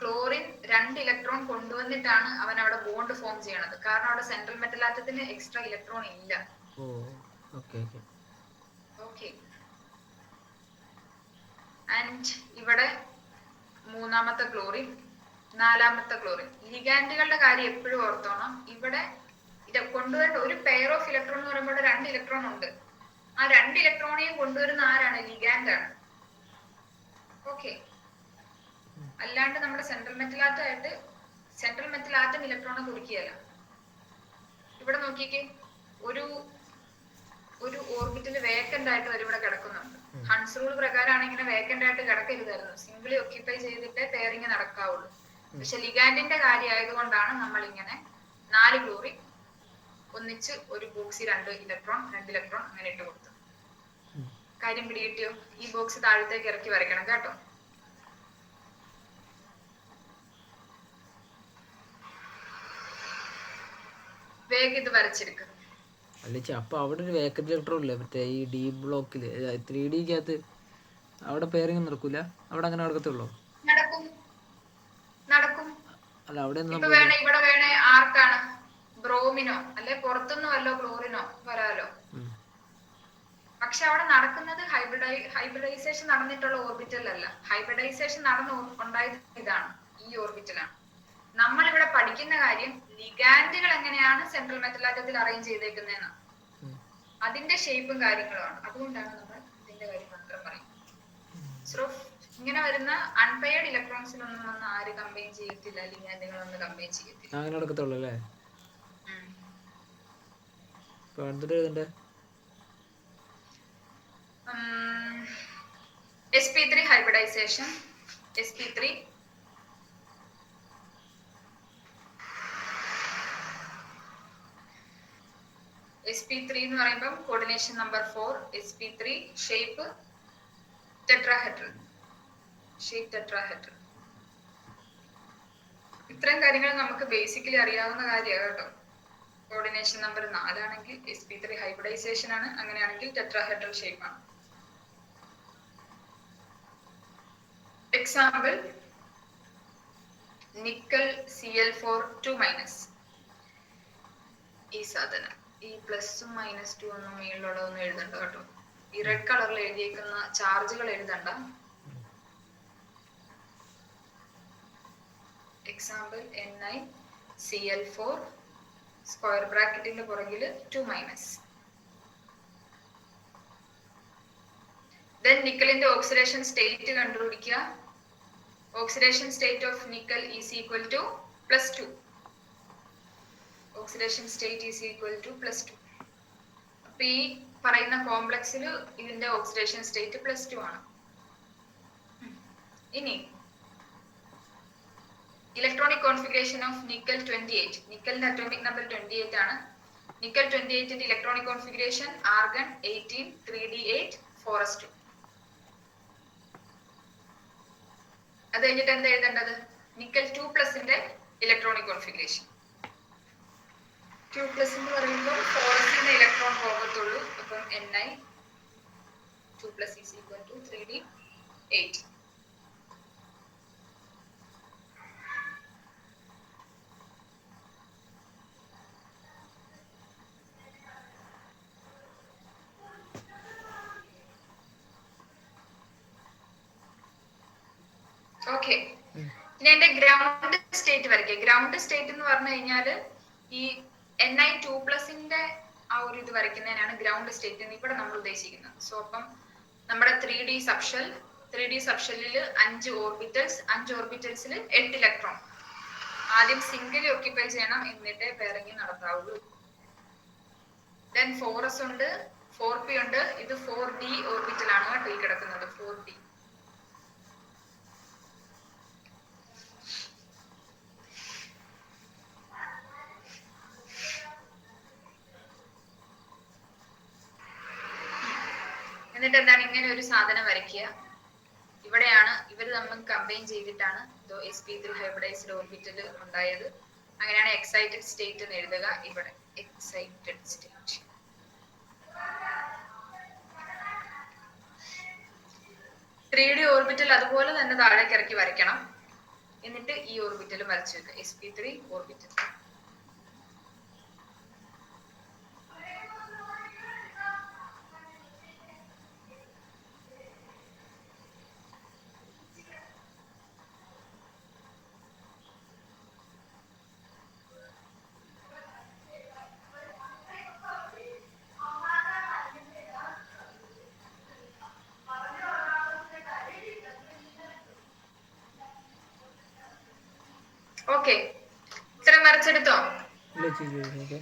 A: ക്ലോറിൻ 2 ഇലക്ട്രോൺ കൊണ്ടുവന്നിട്ടാണ് അവൻ അവിടെ ബോണ്ട് ഫോം ചെയ്യണത്. കാരണം അവിടെ സെൻട്രൽ മെറ്റൽ ആറ്റത്തിന് എക്സ്ട്രാ ഇലക്ട്രോൺ ഇല്ല.
C: ഓ ഓക്കെ ഓക്കെ.
A: ഓക്കെ. ആൻഡ് ഇവിടെ 3ാമത്തെ ക്ലോറിൻ, 4ാമത്തെ ക്ലോറിൻ. ലിഗാൻഡുകളുടെ കാര്യം എപ്പോഴും ഓർത്തോണം. ഇവിടെ ഇത് കൊണ്ടുവരേണ്ട ഒരു പെയർ ഓഫ് ഇലക്ട്രോൺ എന്ന് പറയുമ്പോൾ 2 ഇലക്ട്രോൺ ഉണ്ട്. ആ 2 ഇലക്ട്രോണെയും കൊണ്ടുവരുന്ന ആരാണ്? ലിഗാൻഡ് ആണ്. ഓക്കെ. അല്ലാണ്ട് നമ്മുടെ സെൻട്രൽ മെറ്റൽ ആറ്റം ഇലക്ട്രോണെ കുറിക്കുകയല്ല. ഇവിടെ നോക്കിക്കേ, ഒരു ഓർബിറ്റിൽ വേക്കന്റ് ആയിട്ട് വരും ഇവിടെ കിടക്കുന്നുണ്ട്. ഹൺസ് റൂൾ പ്രകാരമാണ് ഇങ്ങനെ വേക്കന്റ് ആയിട്ട് കിടക്കരുതായിരുന്നു. സിംഗിളി ഒക്യുപ്പൈ ചെയ്തിട്ടേ പെയറിങ് നടക്കാവുള്ളൂ. പക്ഷെ ലിഗാൻഡിന്റെ കാര്യം ആയതുകൊണ്ടാണ് നമ്മൾ ഇങ്ങനെ 4 ക്ലോറിൻ ഒന്നിച്ച് ഒരു ബോക്സിൽ 2 ഇലക്ട്രോൺ അങ്ങനെ ഇട്ട് കൊടുത്തത്. കാര്യം പിടികിട്ടിയോ? ഈ ബോക്സ് താഴത്തേക്ക് ഇറക്കി വരയ്ക്കണം കേട്ടോ. വേഗം ഇത് വരച്ചെടുക്കുക.
C: അല്ലേച്ചി അപ്പൊ അവിടെ ഒരു വേക്കന്റ് ഇലക്ട്രോൺ ഇല്ലേ മറ്റേ ഈ ഡി ബ്ലോക്കില് 3Dക്കകത്ത്? അവിടെ പേരിങ് നടക്കൂല? അവിടെ അങ്ങനെ നടക്കത്തുള്ളൂ?
A: നടക്കും.
C: അല്ല അവിടെ
A: ഇവിടെ വേണേ ആർക്കാണ്? ബ്രോമിനോ അല്ലെ പുറത്തുനിന്ന് വല്ലോ ക്ലോറിനോ വരാലോ. പക്ഷെ അവിടെ നടക്കുന്നത് ഹൈബ്രിഡൈസേഷൻ നടന്നിട്ടുള്ള ഓർബിറ്റലല്ല. ഹൈബ്രിഡൈസേഷൻ ഉണ്ടായത് ഇതാണ്, ഈ ഓർബിറ്റലാണ്. നമ്മൾ ഇവിടെ പഠിക്കുന്ന കാര്യം ലിഗാൻഡുകൾ എങ്ങനെയാണ് സെൻട്രൽ മെറ്റൽ ആറ്റത്തിൽ അറേഞ്ച് ചെയ്തേക്കുന്നതെന്ന്. അതിന്റെ ഷേപ്പും കാര്യങ്ങളുമാണ്. അതുകൊണ്ടാണ് നമ്മൾ ഇതിന്റെ കാര്യം മാത്രം പറയുന്നത്. സോ ഇങ്ങനെ വരുന്ന അൺപെയർഡ് ഇലക്ട്രോൺസിലൊന്നും വന്ന് ആര് കമ്പൈൻ ചെയ്യത്തില്ല, ലിഗാൻഡുകളൊന്നും കമ്പൈൻ ചെയ്യത്തില്ല.
C: അങ്ങനെ നടക്കത്തുള്ളൂ അല്ലേ?
A: sp3 hybridization. sp3 എന്ന് പറയുമ്പോൾ coordination number 4. sp3 shape tetrahedral. ഇത്രയും കാര്യങ്ങൾ നമുക്ക് ബേസിക്കലി അറിയാവുന്ന കാര്യമാണ് കേട്ടോ. കോർഡിനേഷൻ നമ്പർ 4 ആണെങ്കിൽ sp3 ഹൈബ്രിഡൈസേഷൻ ആണ്, അങ്ങനെയാണെങ്കിൽ ടെട്രാഹെഡ്രൽ ഷേപ്പ് ആണ്. Example nickel Cl4 2-. ഈ സാധനം ഈ പ്ലസും -2 ഒന്നും മേളിലുള്ളതൊന്നും എഴുതണ്ട കേട്ടോ. ഈ റെഡ് കളറിൽ എഴുതിയേക്കുന്ന ചാർജുകൾ എഴുതണ്ട. എക്സാമ്പിൾ NiCl4 സ്ക്വയർ ബ്രാക്കറ്റിന്റെ പുറകില് 2-. ദെൻ നിക്കലിന്റെ ഓക്സിഡേഷൻ സ്റ്റേറ്റ് കണ്ടുപിടിക്കുക. Oxidation state of nickel is equal to +2. Oxidation state is equal to +2. അപ്പൊ ഈ പറയുന്ന കോംപ്ലക്സിൽ ഇതിന്റെ ഓക്സിഡേഷൻ സ്റ്റേറ്റ് +2 ആണ്. ഇനി ഇലക്ട്രോണിക് കോൺഫിഗറേഷൻ ഓഫ് നിക്കൽ 28. നിക്കലിന്റെ അറ്റോമിക് നമ്പർ 28 ആണ്. നിക്കൽ 28ന്റെ electronic configuration argon 18 3d8 4s2. അത് കഴിഞ്ഞിട്ട് എന്താ എഴുതേണ്ടത്? Nickel 2+ electronic configuration. 2+ എന്ന് പറയുമ്പോൾ 4s ഇലക്ട്രോൺ പോകത്തുള്ളൂ. അപ്പം Ni 2+ is equal to 3d8. Okay. ഇനി എന്റെ ഗ്രൗണ്ട് സ്റ്റേറ്റ് വരയ്ക്കുക. ഗ്രൗണ്ട് സ്റ്റേറ്റ് എന്ന് പറഞ്ഞു കഴിഞ്ഞാല് ഈ Ni2+ന്റെ ആ ഒരു ഇത് വരയ്ക്കുന്നതിനാണ് ഗ്രൗണ്ട് സ്റ്റേറ്റ് എന്ന് ഇവിടെ നമ്മൾ ഉദ്ദേശിക്കുന്നത്. സോ അപ്പം നമ്മുടെ 3D സബ്ഷെല്ലിൽ 5 ഓർബിറ്റൽസ്, 5 ഓർബിറ്റൽസിൽ 8 ഇലക്ട്രോൺ. ആദ്യം സിംഗിൾ ഓക്യുപ്പൈ ചെയ്യണം, എന്നിട്ടേ പെയറിംഗ് നടത്താവുള്ളൂ. ദെൻ 4s ഉണ്ട്, 4p ഉണ്ട്. ഇത് 4d ഓർബിറ്റലാണ് കേട്ടോ ഈ കിടക്കുന്നത്, 4d. എന്നിട്ട് എന്താണ് ഇങ്ങനെ ഒരു സാധനം വരയ്ക്കുക. ഇവിടെയാണ് ഇവർ തമ്മിൽ കമ്പൈൻ ചെയ്തിട്ടാണ് sp3 ഹൈബ്രിഡൈസ്ഡ് ഓർബിറ്റൽ ഉണ്ടായത്. അങ്ങനെയാണ് എക്സൈറ്റഡ് സ്റ്റേറ്റ് എന്ന് എഴുതുക. ഇവിടെ excited state. Three D orbital അതുപോലെ തന്നെ താഴേക്ക് ഇറക്കി വരയ്ക്കണം. എന്നിട്ട് ഈ ഓർബിറ്റൽ വരച്ചു വെക്കുക, sp3 ഓർബിറ്റൽ. ഓക്കെ, ഇത്രയും വരച്ചെടുത്തോ?
C: ഇല്ല ചേച്ചി.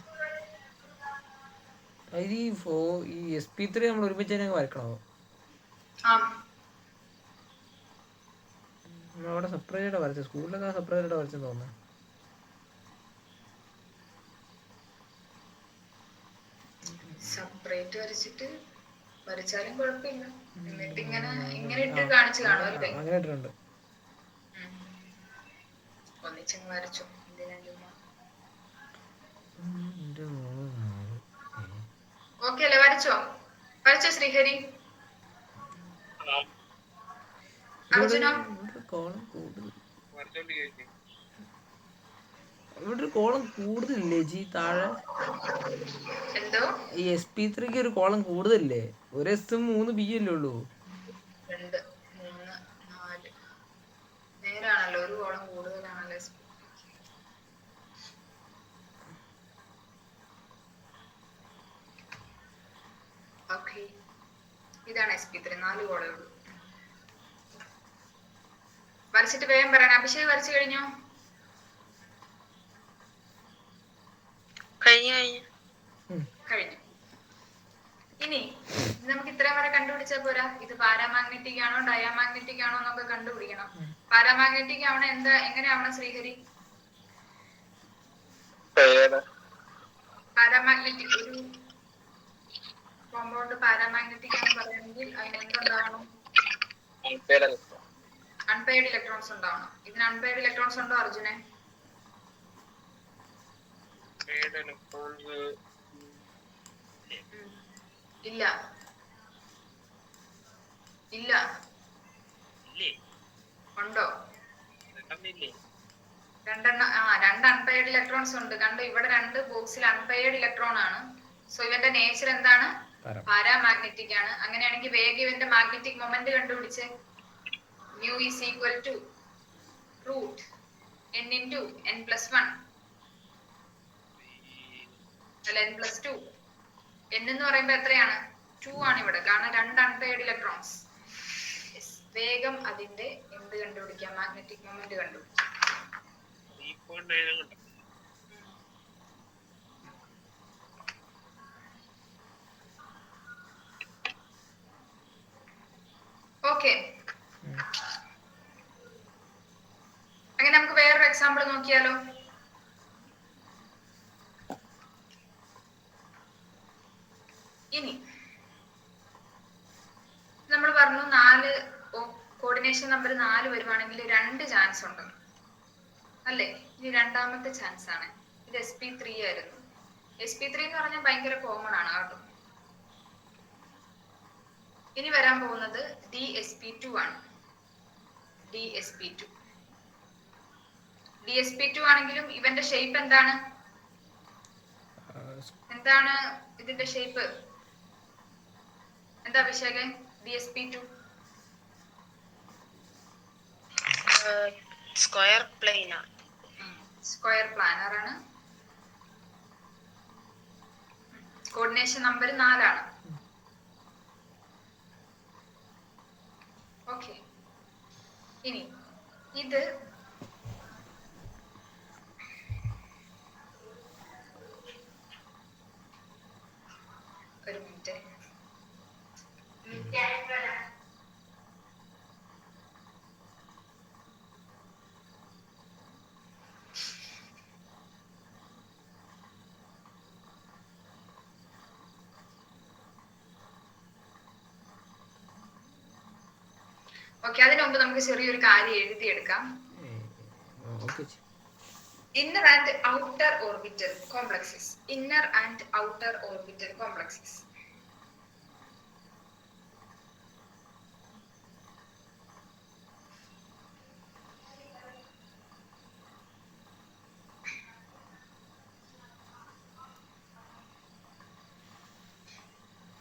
C: അത് ഈ sp3 നമ്മൾ ഒരുമിച്ച് തന്നെ വരക്കണോ? അവിടെ സെപ്പറേറ്റ് ആയിട്ട് വരച്ചത്, സ്കൂളിലൊക്കെ സെപ്പറേറ്റ് ആയിട്ട് വരച്ചെന്ന് തോന്നുന്നു.
A: സെപ്പറേറ്റ് വരച്ചാലും കുഴപ്പമില്ല. എന്നിട്ട് ഇങ്ങനെ ഇട്ട് കാണിച്ചു കാണും അല്ലേ?
C: അങ്ങനെ ഇട്ടിട്ടുണ്ട്.
A: ഒന്നിച്ചങ്ങ് വരച്ചു. ഓക്കെ അല്ലേ? വരച്ചോ ശ്രീഹരി? അർജുനോ?
C: ഇവിടെ ഒരു കോളം കൂടുതലില്ലേ ചേച്ചി താഴെ?
A: എന്തോ?
C: ഈ sp3 ഒരു കോളം കൂടുതലില്ലേ? ഒരു എസും 3 ബി അല്ലേ ഉള്ളൂ?
A: 2 3 4 നേരാണല്ലോ, ഒരു കോളം കൂടുതലാണല്ലോ. ഓക്കെ, ഇതാണ് sp3, 4 കോളേ ഉള്ളൂ. വരച്ചിട്ട് വേഗം പറയണം. അഭിഷേക് വരച്ചു കഴിഞ്ഞോ? കഴിഞ്ഞു. ഇനി നമുക്ക് ഇത്രയും വരെ കണ്ടുപിടിച്ചാൽ പോരാ. ഇത് പാരാമാഗ്നറ്റിക് ആണോ ഡയാമാഗ്നറ്റിക് ആണോ എന്നൊക്കെ കണ്ടുപിടിക്കണം. പാരാമാഗ്നറ്റിക് ആവണ എങ്ങനെയാവണം ശ്രീഹരി? പാരാമാഗ്നറ്റിക് ഒരു കോമ്പൗണ്ട് പാരാമാഗ്നറ്റിക് ആണെന്ന് പറയുകയാണെങ്കിൽ അതിന് എന്തുണ്ടാവണം? അൺപെയർഡ് ഇലക്ട്രോൺസ് ഉണ്ടാവണം. ഇതിന് അൺപെയർഡ് ഇലക്ട്രോൺസ് ഉണ്ടോ അർജുനെ? ഇല്ല. ഉണ്ടോ? 2 അൺപെയർഡ് ഇലക്ട്രോൺസ് ഉണ്ട്. കണ്ടോ, ഇവിടെ 2 ബോക്സിൽ അൺപെയർഡ് ഇലക്ട്രോൺ ആണ്. സോ ഇവന്റെ നേച്ചർ എന്താണ്? പാരാമാഗ്നറ്റിക് ആണ്. അങ്ങനെയാണെങ്കിൽ വേഗം ഇവന്റെ മാഗ്നറ്റിക് മൊമെന്റ് കണ്ടുപിടിച്ച്. mu is equal to root n into n+1 അല്ല n+2. n എന്ന് പറയുമ്പോ എത്രയാണ്? 2 ആണ് ഇവിടെ, കാരണം 2 അൺപെയർഡ് ഇലക്ട്രോൺസ്. വേഗം അതിന്റെ എന്ത് കണ്ടുപിടിക്കാം? മാഗ്നറ്റിക് മൊമെന്റ് കണ്ടുപിടിക്കാം. ഓക്കെ, അങ്ങനെ നമുക്ക് വേറൊരു എക്സാമ്പിൾ നോക്കിയാലോ? ഇനി നമ്മൾ പറഞ്ഞു 4 കോർഡിനേഷൻ നമ്പർ 4 വരുവാണെങ്കിൽ 2 ചാൻസ് ഉണ്ട് അല്ലേ? ഇനി രണ്ടാമത്തെ ചാൻസ് ആണ്. ഇത് sp3 ആയിരുന്നു. sp3 എന്ന് പറഞ്ഞാൽ ഭയങ്കര കോമൺ ആണ് കേട്ടോ. ഇനി വരാൻ പോകുന്നത് dsp2 ആണ്. dsp2 ആണെങ്കിലും ഇവന്റെ ഷേപ്പ് എന്താണ്? ഇതിന്റെ ഷേപ്പ് എന്താ അഭിഷേക്? dsp2
D: സ്ക്വയർ പ്ലാനർ
A: ആണ്. കോർഡിനേഷൻ നമ്പർ 4 ആണ്. ഓക്കെ, ഇനി ഇത് ഒരു മിനിറ്റ്. ഓക്കെ, അതിനു മുമ്പ് നമുക്ക് ചെറിയൊരു കാര്യം എഴുതിയെടുക്കാം. Inner and outer orbital complexes.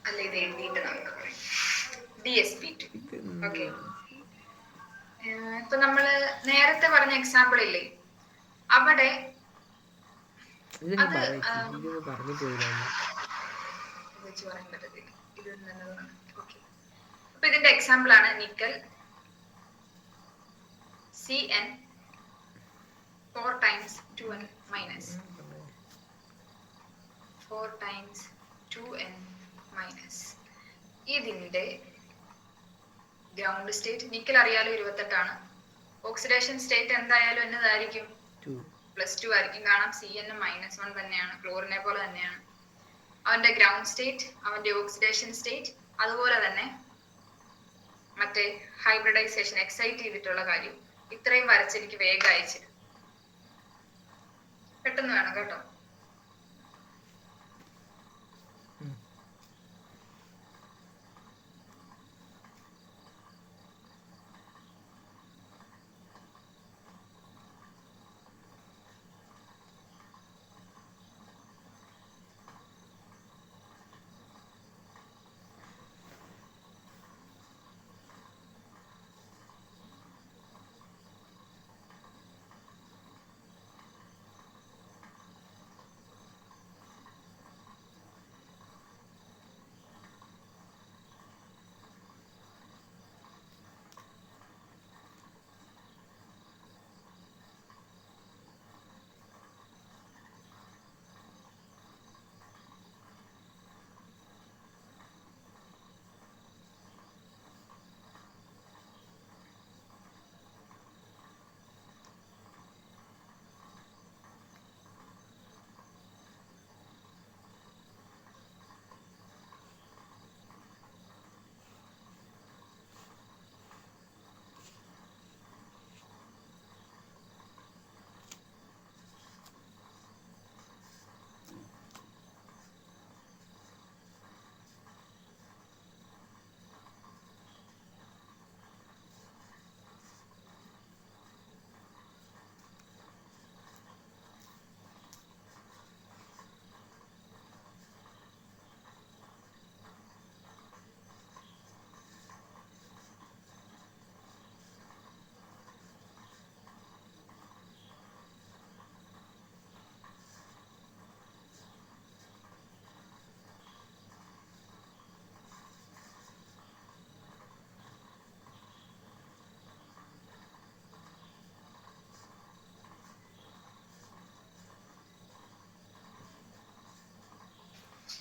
A: അല്ല ഇത് എഴുതിയിട്ട് നമുക്ക് പറയാം. DsP2. ഓക്കെ, ഇപ്പൊ നമ്മള് നേരത്തെ പറഞ്ഞ എക്സാമ്പിൾ ഇല്ലേ, അവിടെ
C: ഇതൊന്നും
A: അത്
C: ഇതൊന്നും പറഞ്ഞു പോയില്ല.
A: ഇത് വെച്ച് പറയാൻ പറ്റത്തില്ല, ഇത് നല്ലതാണ്. ഓക്കെ, അപ്പൊ ഇതിന്റെ എക്സാമ്പിൾ ആണ് nickel Cn 4 times 2n minus 4 times 2n minus. ഇതിന്റെ ഗ്രൗണ്ട് സ്റ്റേറ്റ് നിക്കൽ അറിയാലോ 28 ഓക്സിഡേഷൻ സ്റ്റേറ്റ് എന്തായാലും എന്നതായിരിക്കും +2 ആയിരിക്കും, കാരണം Cn -1 തന്നെയാണ്, ക്ലോറിനെ പോലെ തന്നെയാണ്. അവന്റെ ഗ്രൗണ്ട് സ്റ്റേറ്റ്, അവന്റെ ഓക്സിഡേഷൻ സ്റ്റേറ്റ്, അതുപോലെ തന്നെ മറ്റേ ഹൈബ്രിഡൈസേഷൻ എക്സൈറ്റ് ചെയ്തിട്ടുള്ള കാര്യം, ഇത്രയും വരച്ചെനിക്ക് വേഗം അയച്ചു പെട്ടെന്ന് വേണം കേട്ടോ.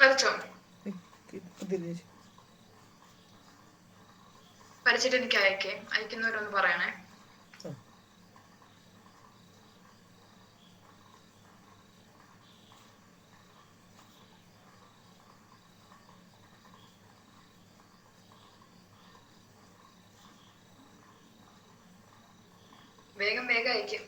A: വരച്ചോ? വരച്ചിട്ട് എനിക്ക് അയക്കുന്നവരൊന്ന് പറയണേ. വേഗം വേഗം അയക്കും.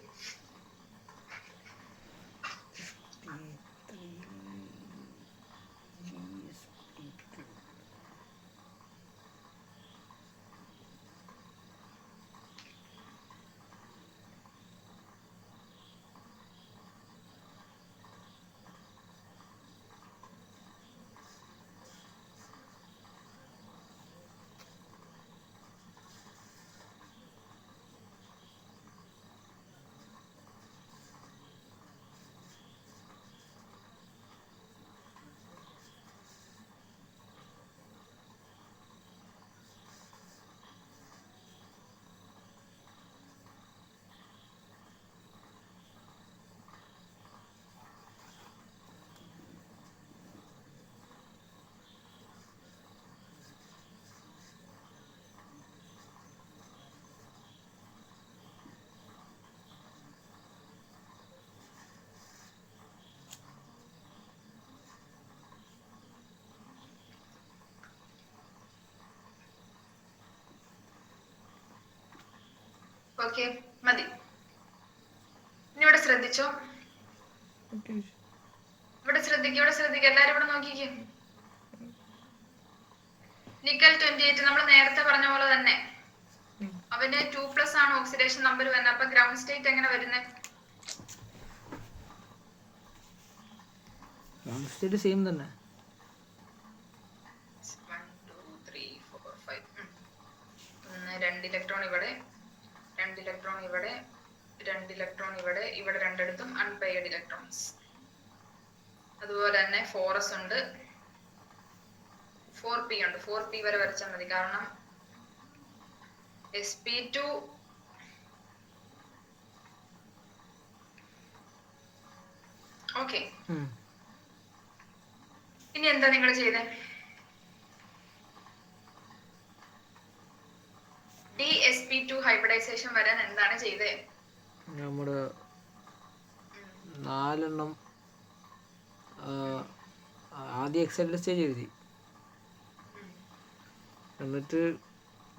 A: ഓക്കെ, മതി. ഇനി ഇവിടെ ശ്രദ്ധിച്ചോ, ഇവിടെ ശ്രദ്ധിക്കുക, എല്ലാരും ഇവിടെ നോക്കിക്കേ. നിക്കൽ 28 നമ്മൾ നേരത്തെ പറഞ്ഞ പോലെ തന്നെ അവന് 2+ ആണ് ഓക്സിഡേഷൻ നമ്പർ വരുന്നത്. അപ്പൊ ഗ്രൗണ്ട് സ്റ്റേറ്റ് എങ്ങനെ വരുന്നത്?
C: ഗ്രൗണ്ട് സ്റ്റേറ്റ് സെയിം തന്നെ.
A: 2 ഇലക്ട്രോൺ ഇവിടെ, 2 ഇലക്ട്രോൺ ഇവിടെ, 2 ഇലക്ട്രോൺ ഇവിടെ, ഇവിടെ രണ്ടിടത്തും അൺപെയർഡ് ഇലക്ട്രോൺസ്. അതുപോലെ തന്നെ 4s ഉണ്ട്, 4p ഉണ്ട്. 4p വരെ വരച്ചാൽ മതി, കാരണം sp2 ഓക്കെ. ഇനി എന്താ നിങ്ങൾ ചെയ്തേ? dsp2 ഹൈബ്രിഡൈസേഷൻ വരാൻ എന്താണ് ചെയ്തേ?
C: നമ്മുടെ 4 ആദ്യം എക്സൈറ്റഡ് സ്റ്റേജ് എഴുതി, എന്നിട്ട്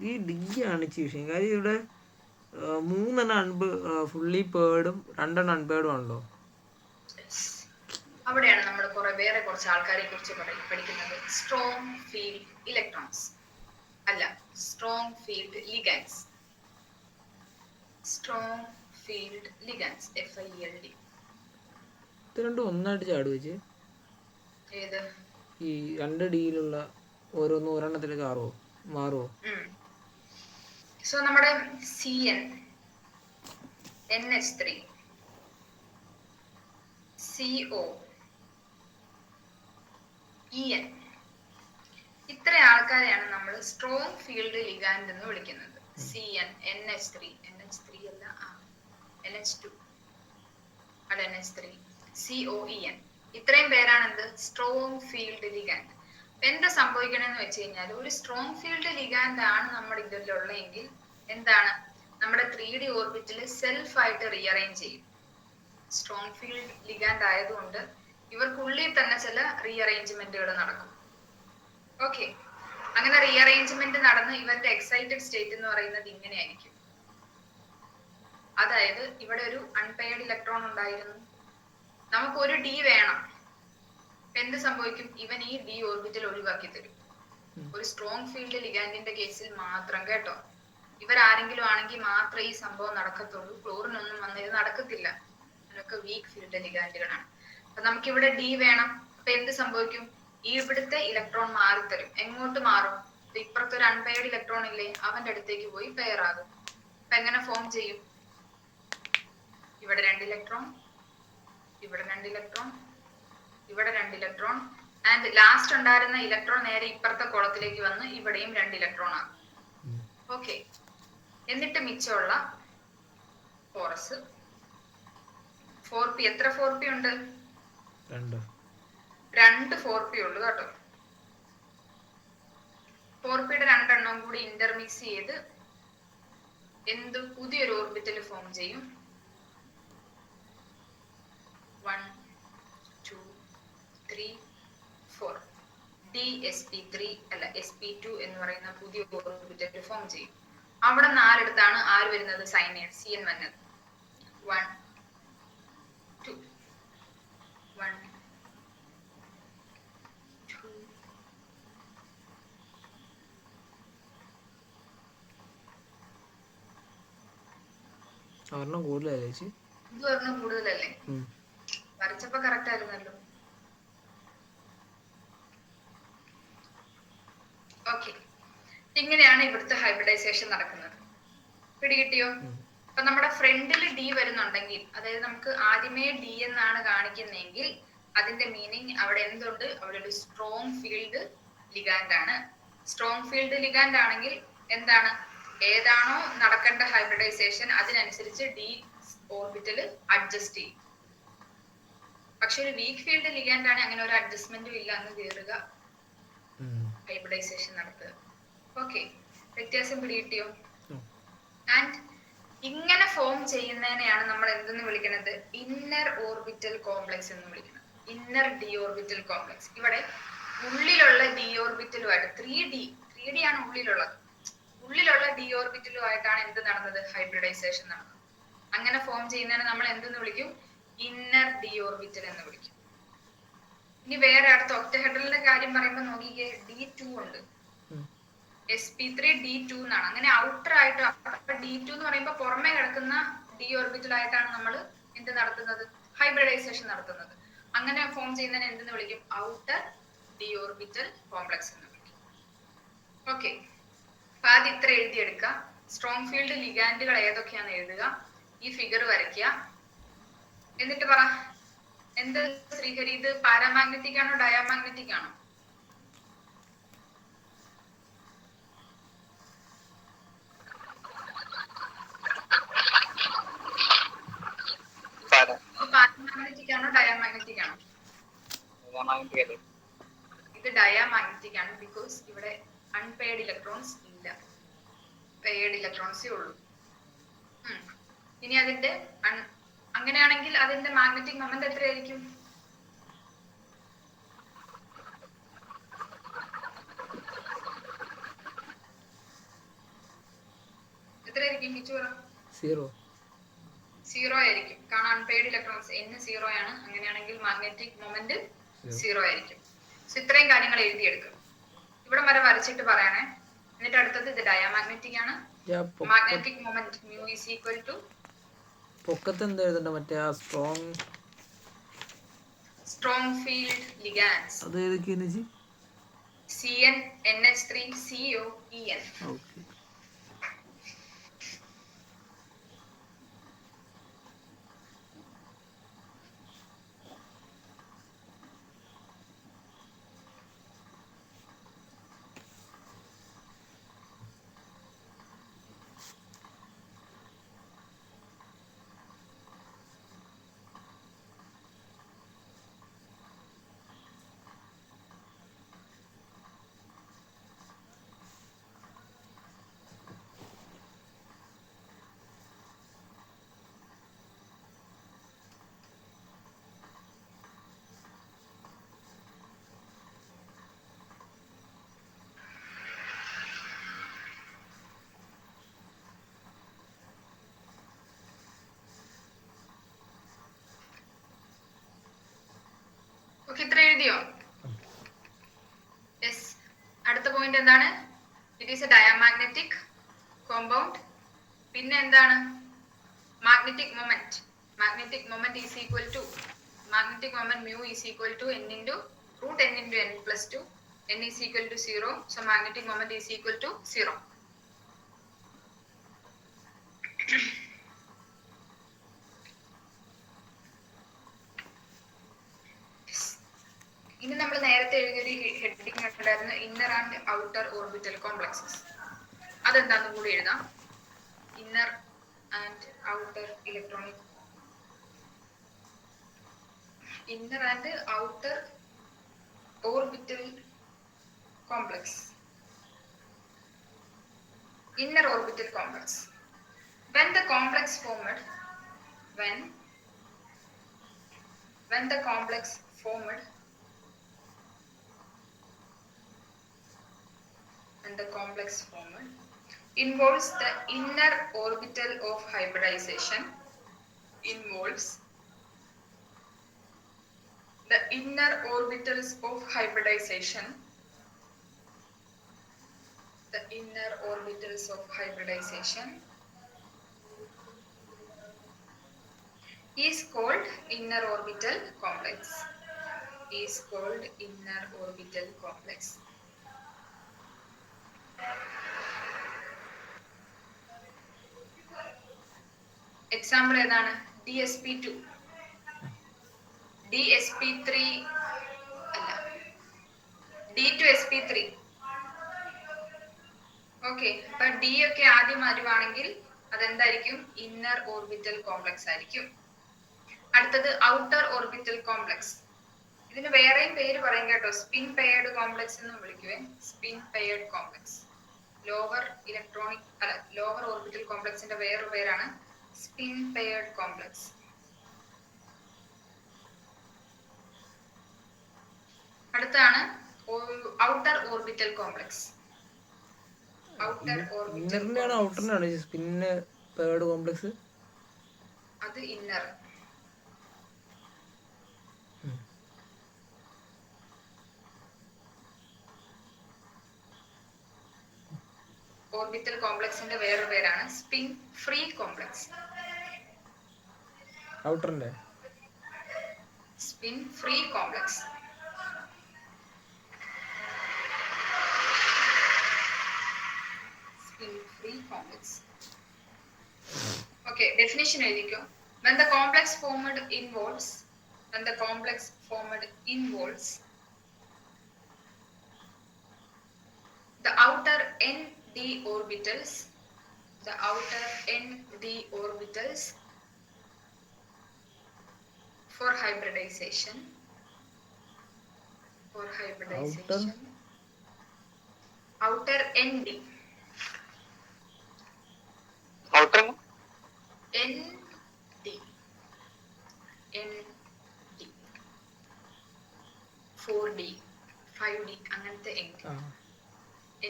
C: ഈ ഡി ആണ് ഇച്ചിരി വിഷയം. കാര്യം ഇവിടെ 3 ഫുള്ളി പേർഡും 2 അൺപേർഡും ആണല്ലോ.
A: അവിടെയാണ് നമ്മൾ വേറെ കുറച്ച് ആൾക്കാരെ കുറിച്ച് പഠിക്കുന്നത്. സ്ട്രോങ് ഫീൽഡ് ഇലക്ട്രോൺസ് അല്ല, strong field ligands. Strong field ligands, FIELD.
C: ഇത് രണ്ടും ഒന്നായിട്ട് ചാട് വെച്ച്
A: ഏത്
C: ഈ 2Dയിലുള്ള ഒരെണ്ണത്തിലേക്ക് മാറുമോ?
A: സോ നമ്മുടെ CN, NH3, CO, EN, ഇത്ര ആൾക്കാരെയാണ് നമ്മൾ സ്ട്രോങ് ഫീൽഡ് ലിഗാൻഡ് എന്ന് വിളിക്കുന്നത്. CN, NH3 അല്ല, NH2 അല്ല, NH3, CO, EN, ഇത്രയും പേരാണ് എന്ത് സ്ട്രോങ് ഫീൽഡ് ലിഗാൻഡ്. എന്താ സംഭവിക്കണമെന്ന് വെച്ച് കഴിഞ്ഞാൽ, ഒരു സ്ട്രോങ് ഫീൽഡ് ലിഗാൻഡ് ആണ് നമ്മുടെ ഇതിലുള്ളതെങ്കിൽ എന്താണ്, നമ്മുടെ 3D ഓർബിറ്റിൽ സെൽഫായിട്ട് റീഅറേഞ്ച് ചെയ്യും. സ്ട്രോങ് ഫീൽഡ് ലിഗാൻഡ് ആയതുകൊണ്ട് ഇവർക്കുള്ളിൽ തന്നെ ചില റീഅറേഞ്ച്മെന്റുകൾ നടക്കും. ഓക്കെ, അങ്ങനെ റീഅറേഞ്ച്മെന്റ് നടന്ന് ഇവരുടെ എക്സൈറ്റഡ് സ്റ്റേറ്റ് എന്ന് പറയുന്നത് ഇങ്ങനെയായിരിക്കും. അതായത് ഇവിടെ ഒരു അൺപെയർഡ് ഇലക്ട്രോൺ ഉണ്ടായിരുന്നു, നമുക്ക് ഒരു ഡി വേണം. എന്ത് സംഭവിക്കും? ഇവൻ ഈ ഡി ഓർബിറ്റൽ ഒഴിവാക്കി തരും. ഒരു സ്ട്രോങ് ഫീൽഡ് ലിഗാൻഡിന്റെ കേസിൽ മാത്രം കേട്ടോ. ഇവരാരെങ്കിലും ആണെങ്കിൽ മാത്രമേ ഈ സംഭവം നടക്കത്തുള്ളൂ. ക്ലോറിനൊന്നും വന്ന് ഇത് നടക്കത്തില്ല. അതിനൊക്കെ വീക്ക് ഫീൽഡ് ലിഗാൻഡുകളാണ്. അപ്പൊ നമുക്കിവിടെ ഡി വേണം. അപ്പൊ എന്ത് സംഭവിക്കും? ഈ ഇവിടുത്തെ ഇലക്ട്രോൺ മാറിത്തരും. എങ്ങോട്ട് മാറും? ഇപ്പുറത്തെ ഒരു അൺപെയർഡ് ഇലക്ട്രോൺ ഇല്ലേ, അവന്റെ അടുത്തേക്ക് പോയി പെയർ ആകും. അപ്പൊ എങ്ങനെ ഫോം ചെയ്യും? ഇവിടെ 2 ഇലക്ട്രോൺ, ഇവിടെ 2 ഇലക്ട്രോൺ, ഇവിടെ 2 ഇലക്ട്രോൺ, ആൻഡ് ലാസ്റ്റ് ഉണ്ടായിരുന്ന ഇലക്ട്രോൺ നേരെ ഇപ്പുറത്തെ കോളത്തിലേക്ക് വന്ന് ഇവിടെയും 2 ഇലക്ട്രോൺ ആകും. ഓക്കെ, എന്നിട്ട് മിച്ചമുള്ള 4s, 4p. എത്ര 4p ഉണ്ട്? 2 4p ഉള്ളു കേട്ടോ. 4pയുടെ 2 എണ്ണം കൂടി ഇന്റർമിക്സ് ചെയ്ത് എന്ത് പുതിയൊരു ഓർബിറ്റൽ ഫോം ചെയ്യും. 1 2 3 4 dsp3 അല്ല sp2 എന്ന് പറയുന്ന പുതിയ ഓർബിറ്റൽ ഫോം ചെയ്യും. അവിടെ 4 അടുത്താണ് ആര് വരുന്നത്? സൈനൈഡ്, CN വന്നത്. 1 2 1 2
C: ഒരെണ്ണം കൂടുതലല്ലേ?
A: ഇത് ഒരെണ്ണം കൂടുതലല്ലേ? വരച്ചപ്പോ കറക്റ്റ് ആയിരുന്നല്ലോ. ഓക്കെ, ഇങ്ങനെയാണ് ഇവിടുത്തെ ഹൈബ്രിഡൈസേഷൻ നടക്കുന്നത്. പിടികിട്ടിയോ? അപ്പൊ നമ്മുടെ ഫ്രണ്ടിൽ ഡി വരുന്നുണ്ടെങ്കിൽ, അതായത് നമുക്ക് ആദ്യമേ ഡി എന്നാണ് കാണിക്കുന്നതെങ്കിൽ അതിന്റെ മീനിങ് അവിടെ എന്തുണ്ട്? അവിടെ ഒരു സ്ട്രോങ് ഫീൽഡ് ലിഗാൻഡ് ആണ്. സ്ട്രോങ് ഫീൽഡ് ലിഗാൻഡ് ആണെങ്കിൽ എന്താണ്? ഏതാണോ നടക്കേണ്ട ഹൈബ്രിഡൈസേഷൻ അതിനനുസരിച്ച് ഡി ഓർബിറ്റല് അഡ്ജസ്റ്റ് ചെയ്യും. പക്ഷെ ഒരു വീക്ക് ഫീൽഡ് ലിഗാൻഡ് ആണ്, അങ്ങനെ ഒരു അഡ്ജസ്റ്റ്മെന്റും ഇല്ല, അങ്ങ് കയറുക, ഹൈബ്രിഡൈസേഷൻ നടത്തുക. ഓക്കെ, വ്യത്യാസം പിടികിട്ടിയോ? ആൻഡ് ഇങ്ങനെ ഫോം ചെയ്യുന്നതിനെയാണ് നമ്മൾ എന്തെന്ന് വിളിക്കുന്നത്? ഇന്നർ ഓർബിറ്റൽ കോംപ്ലക്സ് എന്ന് വിളിക്കുന്നത്. Inner D orbital complex. ഇവിടെ ഉള്ളിലുള്ള ഡി ഓർബിറ്റലുമായിട്ട് 3D ആണ് ഉള്ളിലുള്ളത്. ഉള്ളിലുള്ള ഡി ഓർബിറ്റലുമായിട്ടാണ് എന്ത് നടന്നത്? ഹൈബ്രിഡൈസേഷൻ നടന്നത്. അങ്ങനെ ഫോം ചെയ്യുന്നതിനെ നമ്മൾ എന്തെന്ന് വിളിക്കും? ഇന്നർ ഡി ഓർബിറ്റൽ എന്ന് വിളിക്കും. ഇനി വേറെ അടുത്ത ഒക്ടഹെഡ്രലിന്റെ കാര്യം പറയുമ്പോൾ നോക്കിക്കേ, D2 ഉണ്ട്, sp3 D2 എന്നാണ്. അങ്ങനെ ഔട്ടർ ആയിട്ട് D2 എന്ന് പറയുമ്പോൾ പുറമെ കിടക്കുന്ന ഡി ഓർബിറ്റൽ ആയിട്ടാണ് നമ്മൾ എന്ത് നടത്തുന്നത്? ഹൈബ്രിഡൈസേഷൻ നടത്തുന്നത്. അങ്ങനെ ഫോം ചെയ്യുന്നതിനെ എന്തെന്ന് വിളിക്കും? ഔട്ടർ ഡി ഓർബിറ്റൽ കോംപ്ലക്സ് എന്ന് വിളിക്കും. ഓക്കെ, അപ്പൊ ആദ്യം ഇത്ര എഴുതിയെടുക്കുക. സ്ട്രോങ് ഫീൽഡ് ലിഗാൻഡുകൾ ഏതൊക്കെയാണെന്ന് എഴുതുക. ഈ ഫിഗർ വരയ്ക്കുക. എന്നിട്ട് പറ, എന്ത് ശ്രീഹരി, ഇത് പാരാമാഗ്നറ്റിക് ആണോ ഡയാമാഗ്നറ്റിക് ആണോ? പാരാമാഗ്നറ്റിക് ആണോ ഡയാമാഗ്നറ്റിക് ആണോ? ഇത് ഡയാമാഗ്നറ്റിക് ആണ്. ബിക്കോസ് ഇവിടെ അൺപെയർഡ് ഇലക്ട്രോൺസ് ഇല്ല, പെയർഡ് ഇലക്ട്രോൺസേ ഉള്ളൂ. ഇനി അതിന്റെ അങ്ങനെയാണെങ്കിൽ അതിന്റെ മാഗ്നറ്റിക് മൊമെന്റ് എത്രയായിരിക്കും? എത്രയായിരിക്കും കിച്ചു പറ?
C: 0
A: ആയിരിക്കും. കാരണം അൺപെയർഡ് ഇലക്ട്രോൺസ് n 0 ആണ്. അങ്ങനെയാണെങ്കിൽ മാഗ്നറ്റിക് മൊമെന്റ് 0 ആയിരിക്കും. സോ ഇത്രയും കാര്യങ്ങൾ എഴുതിയെടുക്കും. ഇവിടെ വരെ വരച്ചിട്ട് പറയണേ. എന്നിട്ട് അടുത്തത് ഇത് ഡയാമാഗ്നറ്റിക് ആണ്. Magnetic moment mu is equal to
C: പൊക്കത്ത് എന്താ എഴുതണ്ട? മറ്റേ ആ
A: സ്ട്രോങ് ഫീൽഡ് ലിഗാൻഡ്സ്.
C: അത് ഏതൊക്കെയാണ് ജി?
A: Cn NH3 CO En.
C: Okay.
A: Okay, ഇത്ര എഴുതിയോ? യെസ്. അടുത്ത പോയിന്റ് എന്താണ്? It is a diamagnetic compound. പിന്നെ എന്താണ്? Magnetic moment. Magnetic moment is equal to magnetic moment mu is equal to n into root n into n plus 2. N is equal to 0. So magnetic moment is equal to 0. ഇനി നമ്മൾ നേരത്തെ എഴുതിയൊരു heading ഉണ്ടായിരുന്നു, inner and outer orbital complexes. അതെന്താണെന്ന് കൂടി എഴുതാം. Inner and outer electronic inner and outer orbital complex. Inner orbital complex. When the complex formed involves the inner orbital of hybridization. The inner orbitals of hybridization is called inner orbital complex. Example ഏതാണ്? DsP2, DsP3 അല്ല, D2sP3. Okay, അപ്പൊ D ഒക്കെ ആദ്യം വരുവാണെങ്കിൽ അതെന്തായിരിക്കും? Inner orbital complex ആയിരിക്കും. അടുത്തത് outer orbital complex. ഇതിന് വേറെയും പേര് പറയും കേട്ടോ, സ്പിൻ പെയർഡ് കോംപ്ലക്സ് എന്നും വിളിക്കുവേ. Spin paired complex. Lower orbital കോംപ്ലക്സിന്റെ വേറൊരു പേരാണ് സ്പിൻ പെയർഡ് കോംപ്ലക്സ്. അടുത്താണ് ഔട്ടർ ഓർബിറ്റൽ കോംപ്ലക്സ്.
C: ഔട്ടറിനാണ് സ്പിന്ന് പെയർഡ് കോംപ്ലക്സ്.
A: അത് ഇന്നർ. ഓർബിറ്റൽ കോംപ്ലക്സിന്റെ വേറൊരു പേരാണ് സ്പിൻ ഫ്രീ കോംപ്ലക്സ്.
C: ഔട്ടറിന്റെ
A: spin free complex. Complex. Okay, definition എഴുതിക്കോ. When the complex formed involves the outer n d orbitals for hybridization outer nd
B: outer
A: nd 4d 5d അങ്ങനത്തെ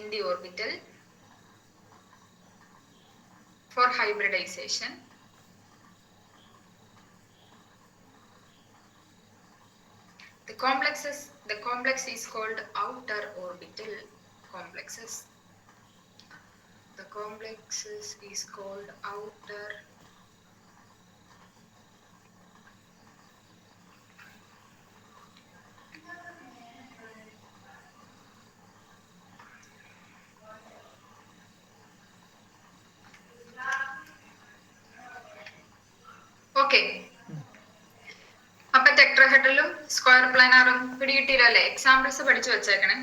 A: nd orbital for hybridization the complex is called outer orbital complexes. The complexes is called outer okay. അപ്പൊ ടെട്രഹെഡ്രലും square പ്ലാനാറും പിടികിട്ടിയില്ലോ അല്ലേ? Examples പഠിച്ചു വെച്ചേക്കണേ.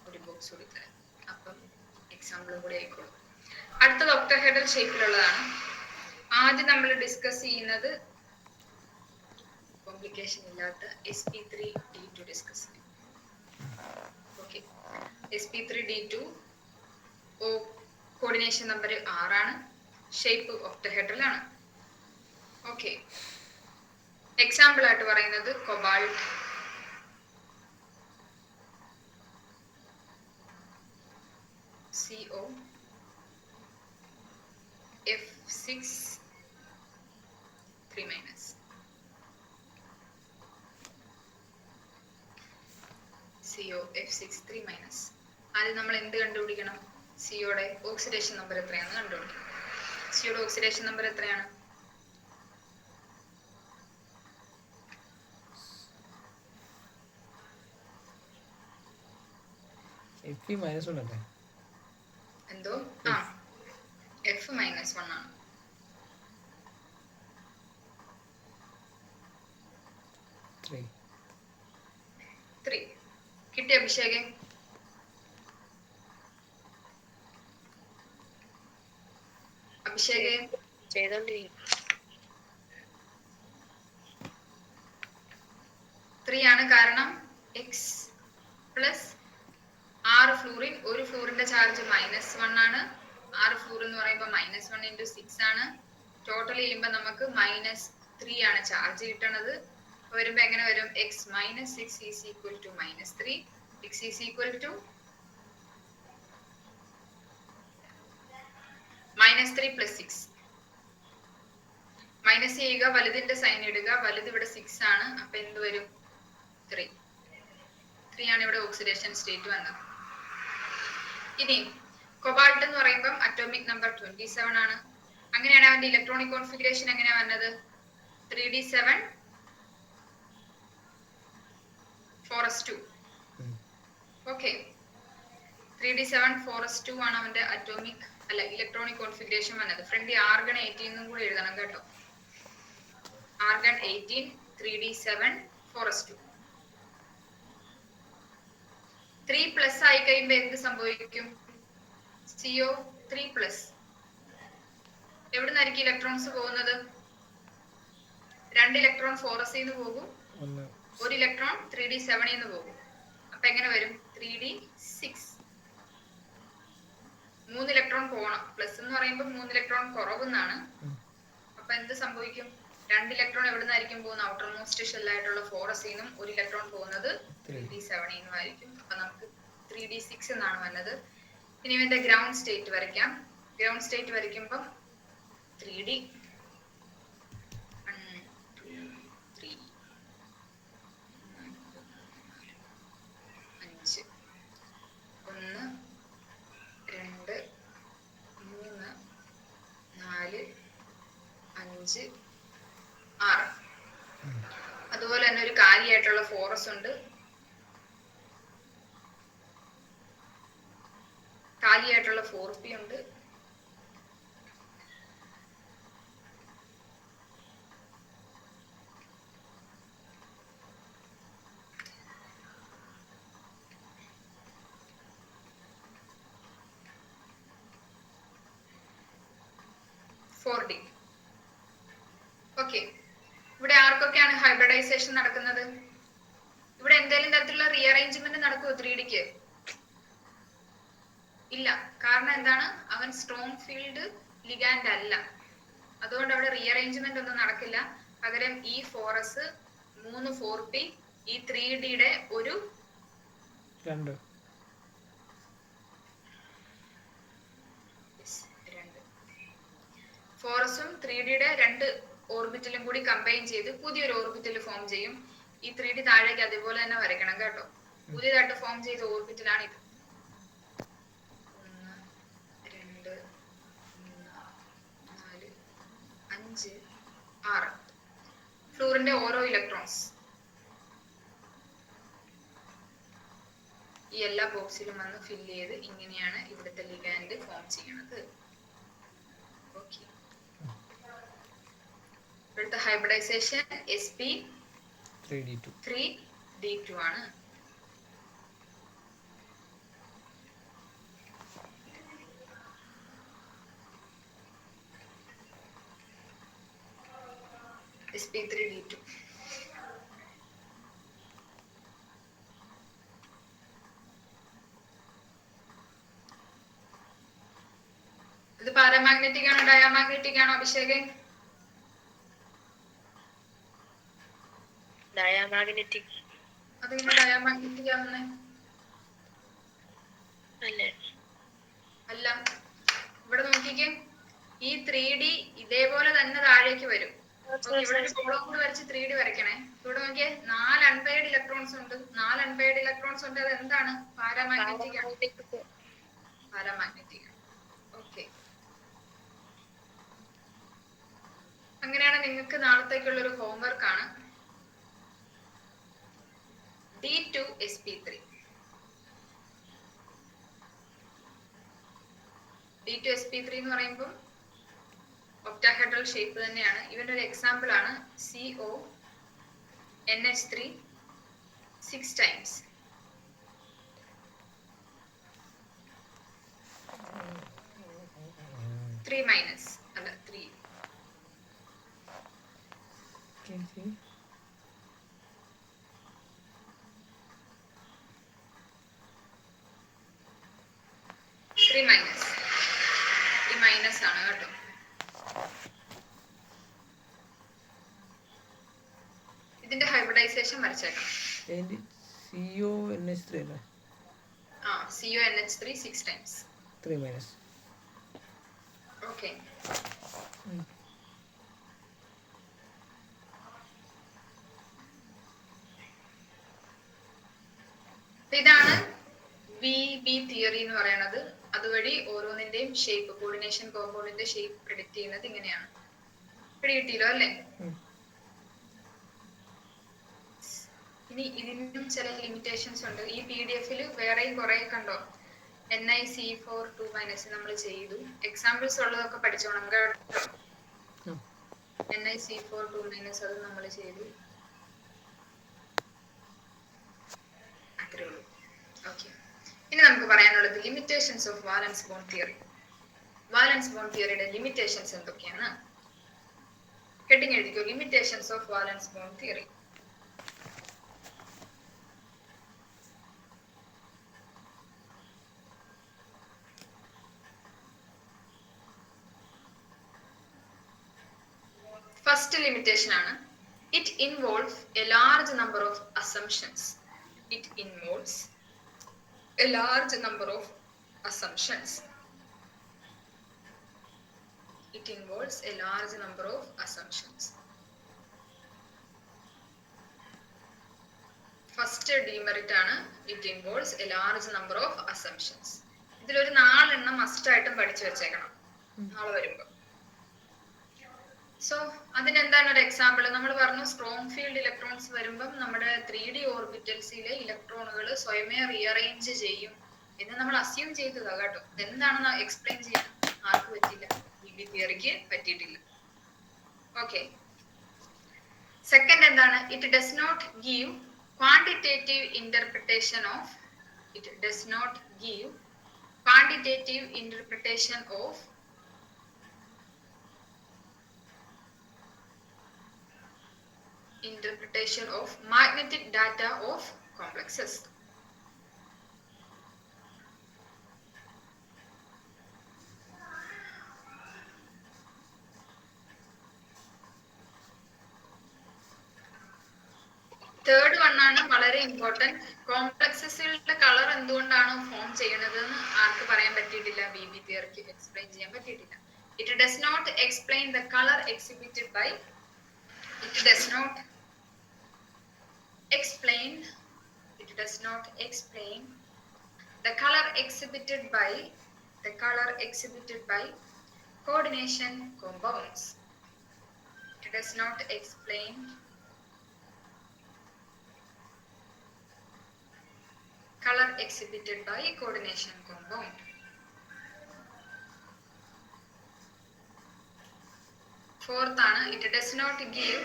A: ഒരു box കൊടുത്തേ, അപ്പം example കൂടി ആയിക്കോളും. അടുത്തത് ഒക്ടഹെഡ്രൽ ഷേപ്പിലുള്ളതാണ്. ആദ്യം നമ്മൾ ഡിസ്കസ് ചെയ്യുന്നത് കോംപ്ലിക്കേഷൻ ഇല്ലാത്ത sp3d2 ഡിസ്കസ് ചെയ്യും. ഓക്കെ, sp3d2 കോർഡിനേഷൻ നമ്പർ 6 ആണ്. ഷേപ്പ് ഒക്ടഹെഡ്രൽ ആണ്. ഓക്കെ, എക്സാമ്പിൾ ആയിട്ട് പറയുന്നത് cobalt, CO F6 3-. CO F6 3-. ആദ്യം നമ്മൾ എന്ത് കണ്ടുപിടിക്കണം? സിയോടെ ഓക്സിഡേഷൻ നമ്പർ എത്രയാണെന്ന് കണ്ടുപിടിക്കണം. സിയോടെ ഓക്സിഡേഷൻ നമ്പർ എത്രയാണ്? എന്തോ F-1 ആണ്. 3 കിട്ടിയ അഭിഷേകൻ? അഭിഷേകൻ 3 ആണ്. കാരണം x പ്ലസ് 6 ഫ്ലൂറിൻ, ഒരു ഫ്ലൂറിന്റെ ചാർജ് -1 ആണ്. 6 ഫ്ലൂർ എന്ന് പറയുമ്പോൾ -1 × 6 ആണ്. ടോട്ടൽ ചെയ്യുമ്പോൾ നമുക്ക് -3 ആണ് ചാർജ് കിട്ടണത്. വരുമ്പോ എങ്ങനെ വരും? x - 6 is equal to -3. x is equal to -3 + 6. Minus ചെയ്യുക, വലുതിന്റെ സൈൻ ഇടുക. വലുത് ഇവിടെ 6 ആണ്. അപ്പൊ എന്ത് വരും? 3 ആണ് ഇവിടെ ഓക്സിഡേഷൻ സ്റ്റേറ്റ് വന്നത്. ഇനി കൊബാൾട്ട് എന്ന് പറയുമ്പോൾ അറ്റോമിക് നമ്പർ 27 ആണ്. അങ്ങനെയാണ് അവന്റെ ഇലക്ട്രോണിക് കോൺഫിഗറേഷൻ എങ്ങനെയാ വന്നത്? 3d7 4s2. Okay, 3d7 4s2 ആണ് അവന്റെ അറ്റോമിക് ഇലക്ട്രോണിക് കോൺഫിഗറേഷൻ വന്നത്. ഫ്രണ്ട് ആർഗൺ 18 കൂടി എഴുതണം കേട്ടോ. Argon 18 3d7 4s2. 3+ ആയി കഴിയുമ്പോ എന്ത് സംഭവിക്കും? CO 3+. എവിടുന്നായിരിക്കും ഇലക്ട്രോൺസ് പോകുന്നത്? 2 ഇലക്ട്രോൺ 4s ന്ന് പോകും, 1 ഇലക്ട്രോൺ 3d7 ന്ന് പോകും. അപ്പൊ എങ്ങനെ വരും? 3d6. 3 ഇലക്ട്രോൺ പോകണം. പ്ലസ് എന്ന് പറയുമ്പോൾ 3 ഇലക്ട്രോൺ കുറവെന്നാണ്. അപ്പൊ എന്ത് സംഭവിക്കും? 2 ഇലക്ട്രോൺ എവിടുന്നായിരിക്കും പോകുന്നത്? ഔട്ടർ മോസ്റ്റ് ഷെല്ലായിട്ടുള്ള 4s ന്നും 1 ഇലക്ട്രോൺ പോകുന്നത് 3d7 ന്നും ആയിരിക്കും. അപ്പൊ നമുക്ക് 3d6 എന്നാണ് വന്നത്. ഇനി ഇവന്റെ ഗ്രൗണ്ട് സ്റ്റേറ്റ് വരയ്ക്കാം. ഗ്രൗണ്ട് സ്റ്റേറ്റ് വരയ്ക്കുമ്പോൾ 3d 1 2 3 5 1 2 3 4 5 6. അതുപോലെ തന്നെ ഒരു കാലിയായിട്ടുള്ള 4s ഉണ്ട്. കാലി ആയിട്ടുള്ള 4p ഉണ്ട്. ഓക്കെ, ഇവിടെ ആർക്കൊക്കെയാണ് ഹൈബ്രിഡൈസേഷൻ നടക്കുന്നത്? ഇവിടെ എന്തെങ്കിലും തരത്തിലുള്ള റീഅറേഞ്ച്മെന്റ് നടക്കുമോ 3Dക്ക്? ഇല്ല. കാരണം എന്താണ്? അവൻ സ്ട്രോങ് ഫീൽഡ് ലിഗാൻഡ് അല്ല, അതുകൊണ്ട് അവിടെ റീഅറേഞ്ച്മെന്റ് ഒന്നും നടക്കില്ല. പകരം ഈ 4s 3 4p ഈ 3Dയുടെ ഒരു 4s-ഉം 3Dയുടെ 2 ഓർബിറ്റലും കൂടി കമ്പൈൻ ചെയ്ത് പുതിയൊരു ഓർബിറ്റൽ ഫോം ചെയ്യും. ഈ 3D താഴേക്ക് അതുപോലെ തന്നെ വരയ്ക്കണം കേട്ടോ. പുതിയതായിട്ട് ഫോം ചെയ്ത ഓർബിറ്റലാണ് ഇത്. 1 2 3 4 5 6 ഫ്ലൂറിന്റെ ഓരോ ഇലക്ട്രോൺസ് ഈ എല്ലാ ബോക്സിലും വന്ന് ഫില്ല് ചെയ്ത് ഇങ്ങനെയാണ് ഇവിടുത്തെ ലിഗാൻഡ് ഫോം ചെയ്യുന്നത്. ഓക്കെ, ഇവിടുത്തെ ഹൈബ്രിഡൈസേഷൻ sp3d2 ആണ്. sp3d2 ഇത് പാരാമാഗ്നറ്റിക് ആണോ ഡയാമാഗ്നറ്റിക് ആണോ അഭിഷേക്?
B: ഡയാമാഗ്നറ്റിക്.
A: അതിങ്ങനെ ഡയാമാഗ്നറ്റിക് ആവുന്നേ? അല്ല, ഇവിടെ നോക്കിക്കേ, ഈ 3D ഇതേപോലെ തന്നെ താഴേക്ക് വരും. ഇവിടെ ഒരു കോളം കൂടി വരച്ച് 3D വരയ്ക്കണേ. ഇവിടെ നോക്കിയേ, 4 അൺപെയർഡ് ഇലക്ട്രോൺസ് ഉണ്ട്. 4 അൺപെയർഡ് ഇലക്ട്രോൺസ് ഉണ്ട്. അത് എന്താണ്? പാരാമാഗ്നറ്റിക് ആണ്. പാരാമാഗ്നറ്റിക് ആണ്. ഓക്കെ, അങ്ങനെയാണ് നിങ്ങൾക്ക് നാളത്തേക്കുള്ള ഒരു ഹോംവർക്ക് ആണ്. D2sp3 എന്ന് പറയുമ്പോൾ ഒക്ടാഹെഡ്രൽ ഷേപ്പ് തന്നെയാണ്. ഇവന്റെ ഒരു എക്സാമ്പിൾ ആണ് CONH3 6 times. Three minus അല്ല 3. മൈനസ് ആണ് കേട്ടോ. ഇതിന്റെ ഹൈബ്രിഡൈസേഷൻ വരച്ചേക്കാം.
C: CONH3 അല്ലേ?
A: CONH3 6 times.
C: 3 minus.
A: ഓക്കെ, ഇതാണ് VB തിയറി എന്ന് പറയുന്നത്. അതുവഴി ഓരോന്നിന്റെയും ഷേപ്പ്, കോർഡിനേഷൻ കോമ്പൗണ്ടിന്റെ ഷേപ്പ് പ്രെഡിക്റ്റ് ചെയ്യുന്നത് ഇങ്ങനെയാണ്. പിടികിട്ടിയല്ലോ അല്ലേ? ഇനി ഇതിനും ചില ലിമിറ്റേഷൻസ് ഉണ്ട്. ഈ PDF-ൽ വേറെയും കുറെ കണ്ടോ, NiC4 2- നമ്മൾ ചെയ്തു. എക്സാമ്പിൾസ് ഉള്ളതൊക്കെ പഠിച്ചോണം കേട്ടോ. NiC4 2- അത് നമ്മൾ ചെയ്തു. അത്രേ ഉള്ളൂ. ഓക്കെ, ഇനി നമുക്ക് പറയാനുള്ളത് limitations of valence bond theory. Valence bond തിയറിയുടെ ലിമിറ്റേഷൻസ് എന്തൊക്കെയാണ്? ഹെഡിങ് എഴുതിക്കോ, limitations of valence bond theory. First limitation ആണ്, it involve a large number of assumptions. It involves a large number of assumptions. It involves a large number of assumptions. First demerit ആണ്, it involves a large number of assumptions. ഇതിലൊരു 4 എണ്ണം must ആയിട്ടും പഠിച്ചു വെച്ചേക്കണം നാളെ വരുമ്പോ. So അതിനെന്താണ് ഒരു എക്സാമ്പിൾ? നമ്മൾ പറഞ്ഞു സ്ട്രോങ് ഫീൽഡ് ഇലക്ട്രോൺസ് വരുമ്പം നമ്മുടെ 3D ഓർബിറ്റൽസിലെ ഇലക്ട്രോണുകൾ സ്വയമേ റീഅറേഞ്ച് ചെയ്യും എന്ന് നമ്മൾ അസ്യൂം ചെയ്തതാ കേട്ടോ. എന്താണെന്ന് എക്സ്പ്ലെയിൻ ചെയ്യാൻ ആർക്ക് പറ്റില്ല? ബി തിയറിക്ക് പറ്റിയിട്ടില്ല. ഓക്കെ, സെക്കൻഡ് എന്താണ്? It does not give quantitative interpretation of quantitative interpretation of magnetic data of complexes. Third one ആണ് വളരെ ഇമ്പോർട്ടന്റ്. കോംപ്ലക്സസുകളുടെ കളർ എന്തുകൊണ്ടാണ് ഫോം ചെയ്യുന്നത് എന്ന് ആർക്ക് പറയാൻ പറ്റിയിട്ടില്ല? ബി തിയറിക്ക് എക്സ്പ്ലെയിൻ ചെയ്യാൻ പറ്റിയിട്ടില്ല. It does not explain the colour exhibited by the color exhibited by coordination compounds. It does not explain color exhibited by coordination compound. Fourth ആണ്, it does not give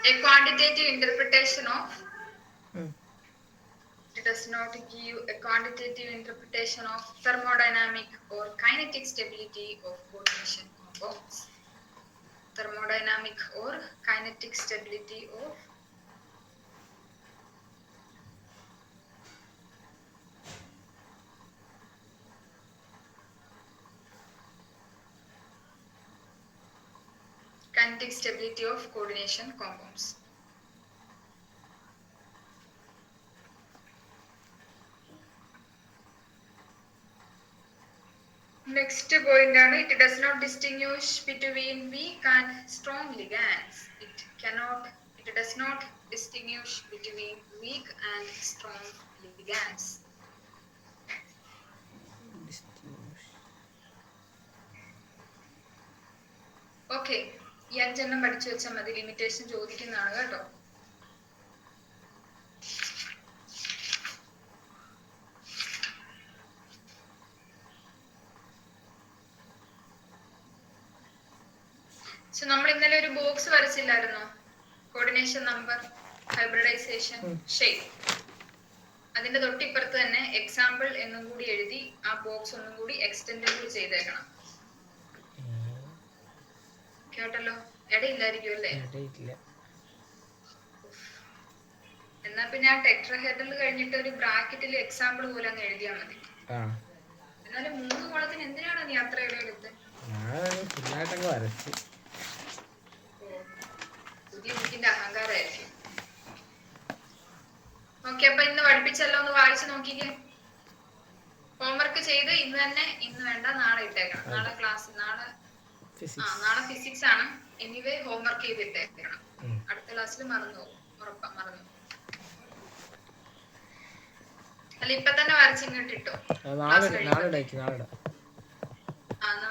A: a quantitative interpretation of thermodynamic or kinetic stability of coordination compounds. Kinetic stability of coordination compounds. Next point ആണ്, it does not distinguish between weak and strong ligands. It does not distinguish between weak and strong ligands. Okay, ഈ 5 എണ്ണം പഠിച്ചു വെച്ചാൽ മതി. Limitation ചോദിക്കുന്നതാണ് കേട്ടോ. നമ്മൾ ഇന്നലെ ഒരു ബോക്സ് വരച്ചില്ലായിരുന്നോ? Coordination number, hybridisation, shape. അതിന്റെ തൊട്ടിപ്പുറത്ത് തന്നെ എക്സാമ്പിൾ എന്നും കൂടി എഴുതി ആ ബോക്സ് ഒന്നും കൂടി എക്സ്റ്റെൻഡബിൾ ചെയ്തേക്കണം. കേട്ടല്ലോ? ഇടയില്ലായിരിക്കും അല്ലേ? എന്നാ പിന്നെ ആ ടെട്രഹെഡ്രൽ കഴിഞ്ഞിട്ട് ഒരു ബ്രാക്കറ്റിൽ എക്സാമ്പിൾ പോലെ അങ്ങ് എഴുതിയാൽ മതി. എന്നാലും 3 കോളത്തിന് എന്തിനാണ് നീ അത്ര ഇടയെടുത്ത്? പുതിയ ബുക്കിന്റെ അഹങ്കാരമായിരിക്കും. ഓക്കെ, അപ്പൊ ഇന്ന് പഠിപ്പിച്ചല്ലോ, ഒന്ന് വായിച്ചു നോക്കിക്കേ. ഹോംവർക്ക് ചെയ്ത് ഇന്ന് വേണ്ട, നാളെ ഇട്ടേക്കണം. നാളെ ഫിസിക്സ് ആണ്. എനിവേ ഹോംവർക്ക് ചെയ്തിട്ടേക്കണം. അടുത്ത ക്ലാസ്സിൽ മറന്നു മറന്നു. അല്ല, ഇപ്പൊ തന്നെ വരച്ചിങ്ങോട്ട് ഇട്ടോ.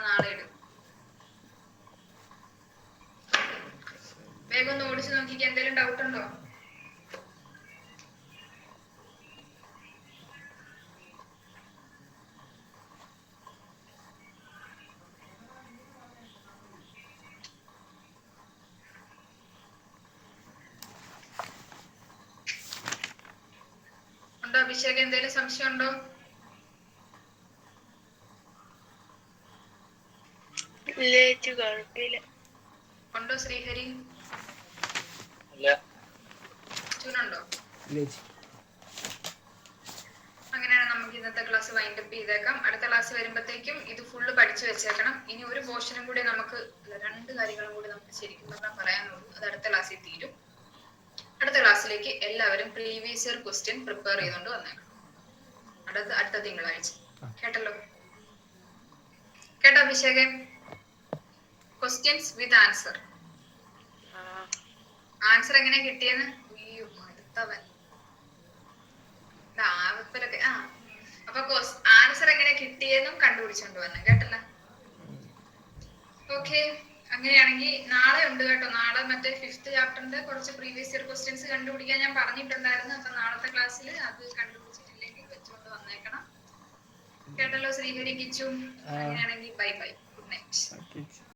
A: നാളെ ഇടും. വേഗം ഒന്ന് ഓടിച്ചു നോക്കിക്ക്. എന്തെങ്കിലും ഡൗട്ട് ഉണ്ടോ? അഭിഷേക്, എന്തെങ്കിലും സംശയം ഉണ്ടോ? ഉണ്ടോ ശ്രീഹരി? ഉണ്ടോ? അങ്ങനെയാണ് നമുക്ക് ഇന്നത്തെ ക്ലാസ് വൈൻഡ് അപ്പ് ചെയ്തേക്കാം. അടുത്ത ക്ലാസ് വരുമ്പോഴത്തേക്കും ഇത് ഫുള്ള് പഠിച്ചു വെച്ചേക്കണം. ഇനി ഒരു പോർഷനും കൂടി നമുക്ക്, 2 കാര്യങ്ങളും കൂടി നമുക്ക് ശരിക്കും പറഞ്ഞാൽ പറയാനുള്ളൂ. അത് അടുത്ത ക്ലാസ്സിൽ തീരും. അടുത്ത ക്ലാസ്സിലേക്ക് എല്ലാവരും പ്രീവിയസ് ഇയർ ക്വസ്റ്റ്യൻ പ്രിപ്പയർ ചെയ്തുകൊണ്ട് വന്നേക്കണം. അടുത്ത തിങ്കളാഴ്ച. കേട്ടല്ലോ? കേട്ടോ അഭിഷേകൻ? Questions with answer. ആൻസർ എങ്ങനെ കിട്ടിയെന്ന് അടുത്തവൻ അപ്പൊ ആൻസർ എങ്ങനെ കിട്ടിയെന്നും കണ്ടുപിടിച്ചോണ്ട് വന്നു. കേട്ടല്ലോ? ഓക്കെ, അങ്ങനെയാണെങ്കിൽ നാളെ ഉണ്ട് കേട്ടോ. നാളെ മറ്റേ 5th ചാപ്റ്ററിന്റെ കുറച്ച് പ്രീവിയസ് ഇയർ ക്വസ്റ്റ്യൻസ് കണ്ടുപിടിക്കാൻ ഞാൻ പറഞ്ഞിട്ടുണ്ടായിരുന്നു. അപ്പൊ നാളത്തെ ക്ലാസ്സിൽ അത് കണ്ടുപിടിച്ചിട്ടില്ലെങ്കിൽ വെച്ചുകൊണ്ട് വന്നേക്കണം. കേട്ടല്ലോ ശ്രീഹരി, കിച്ചു. അങ്ങനെയാണെങ്കിൽ ബൈ ബൈ, ഗുഡ് നൈറ്റ്.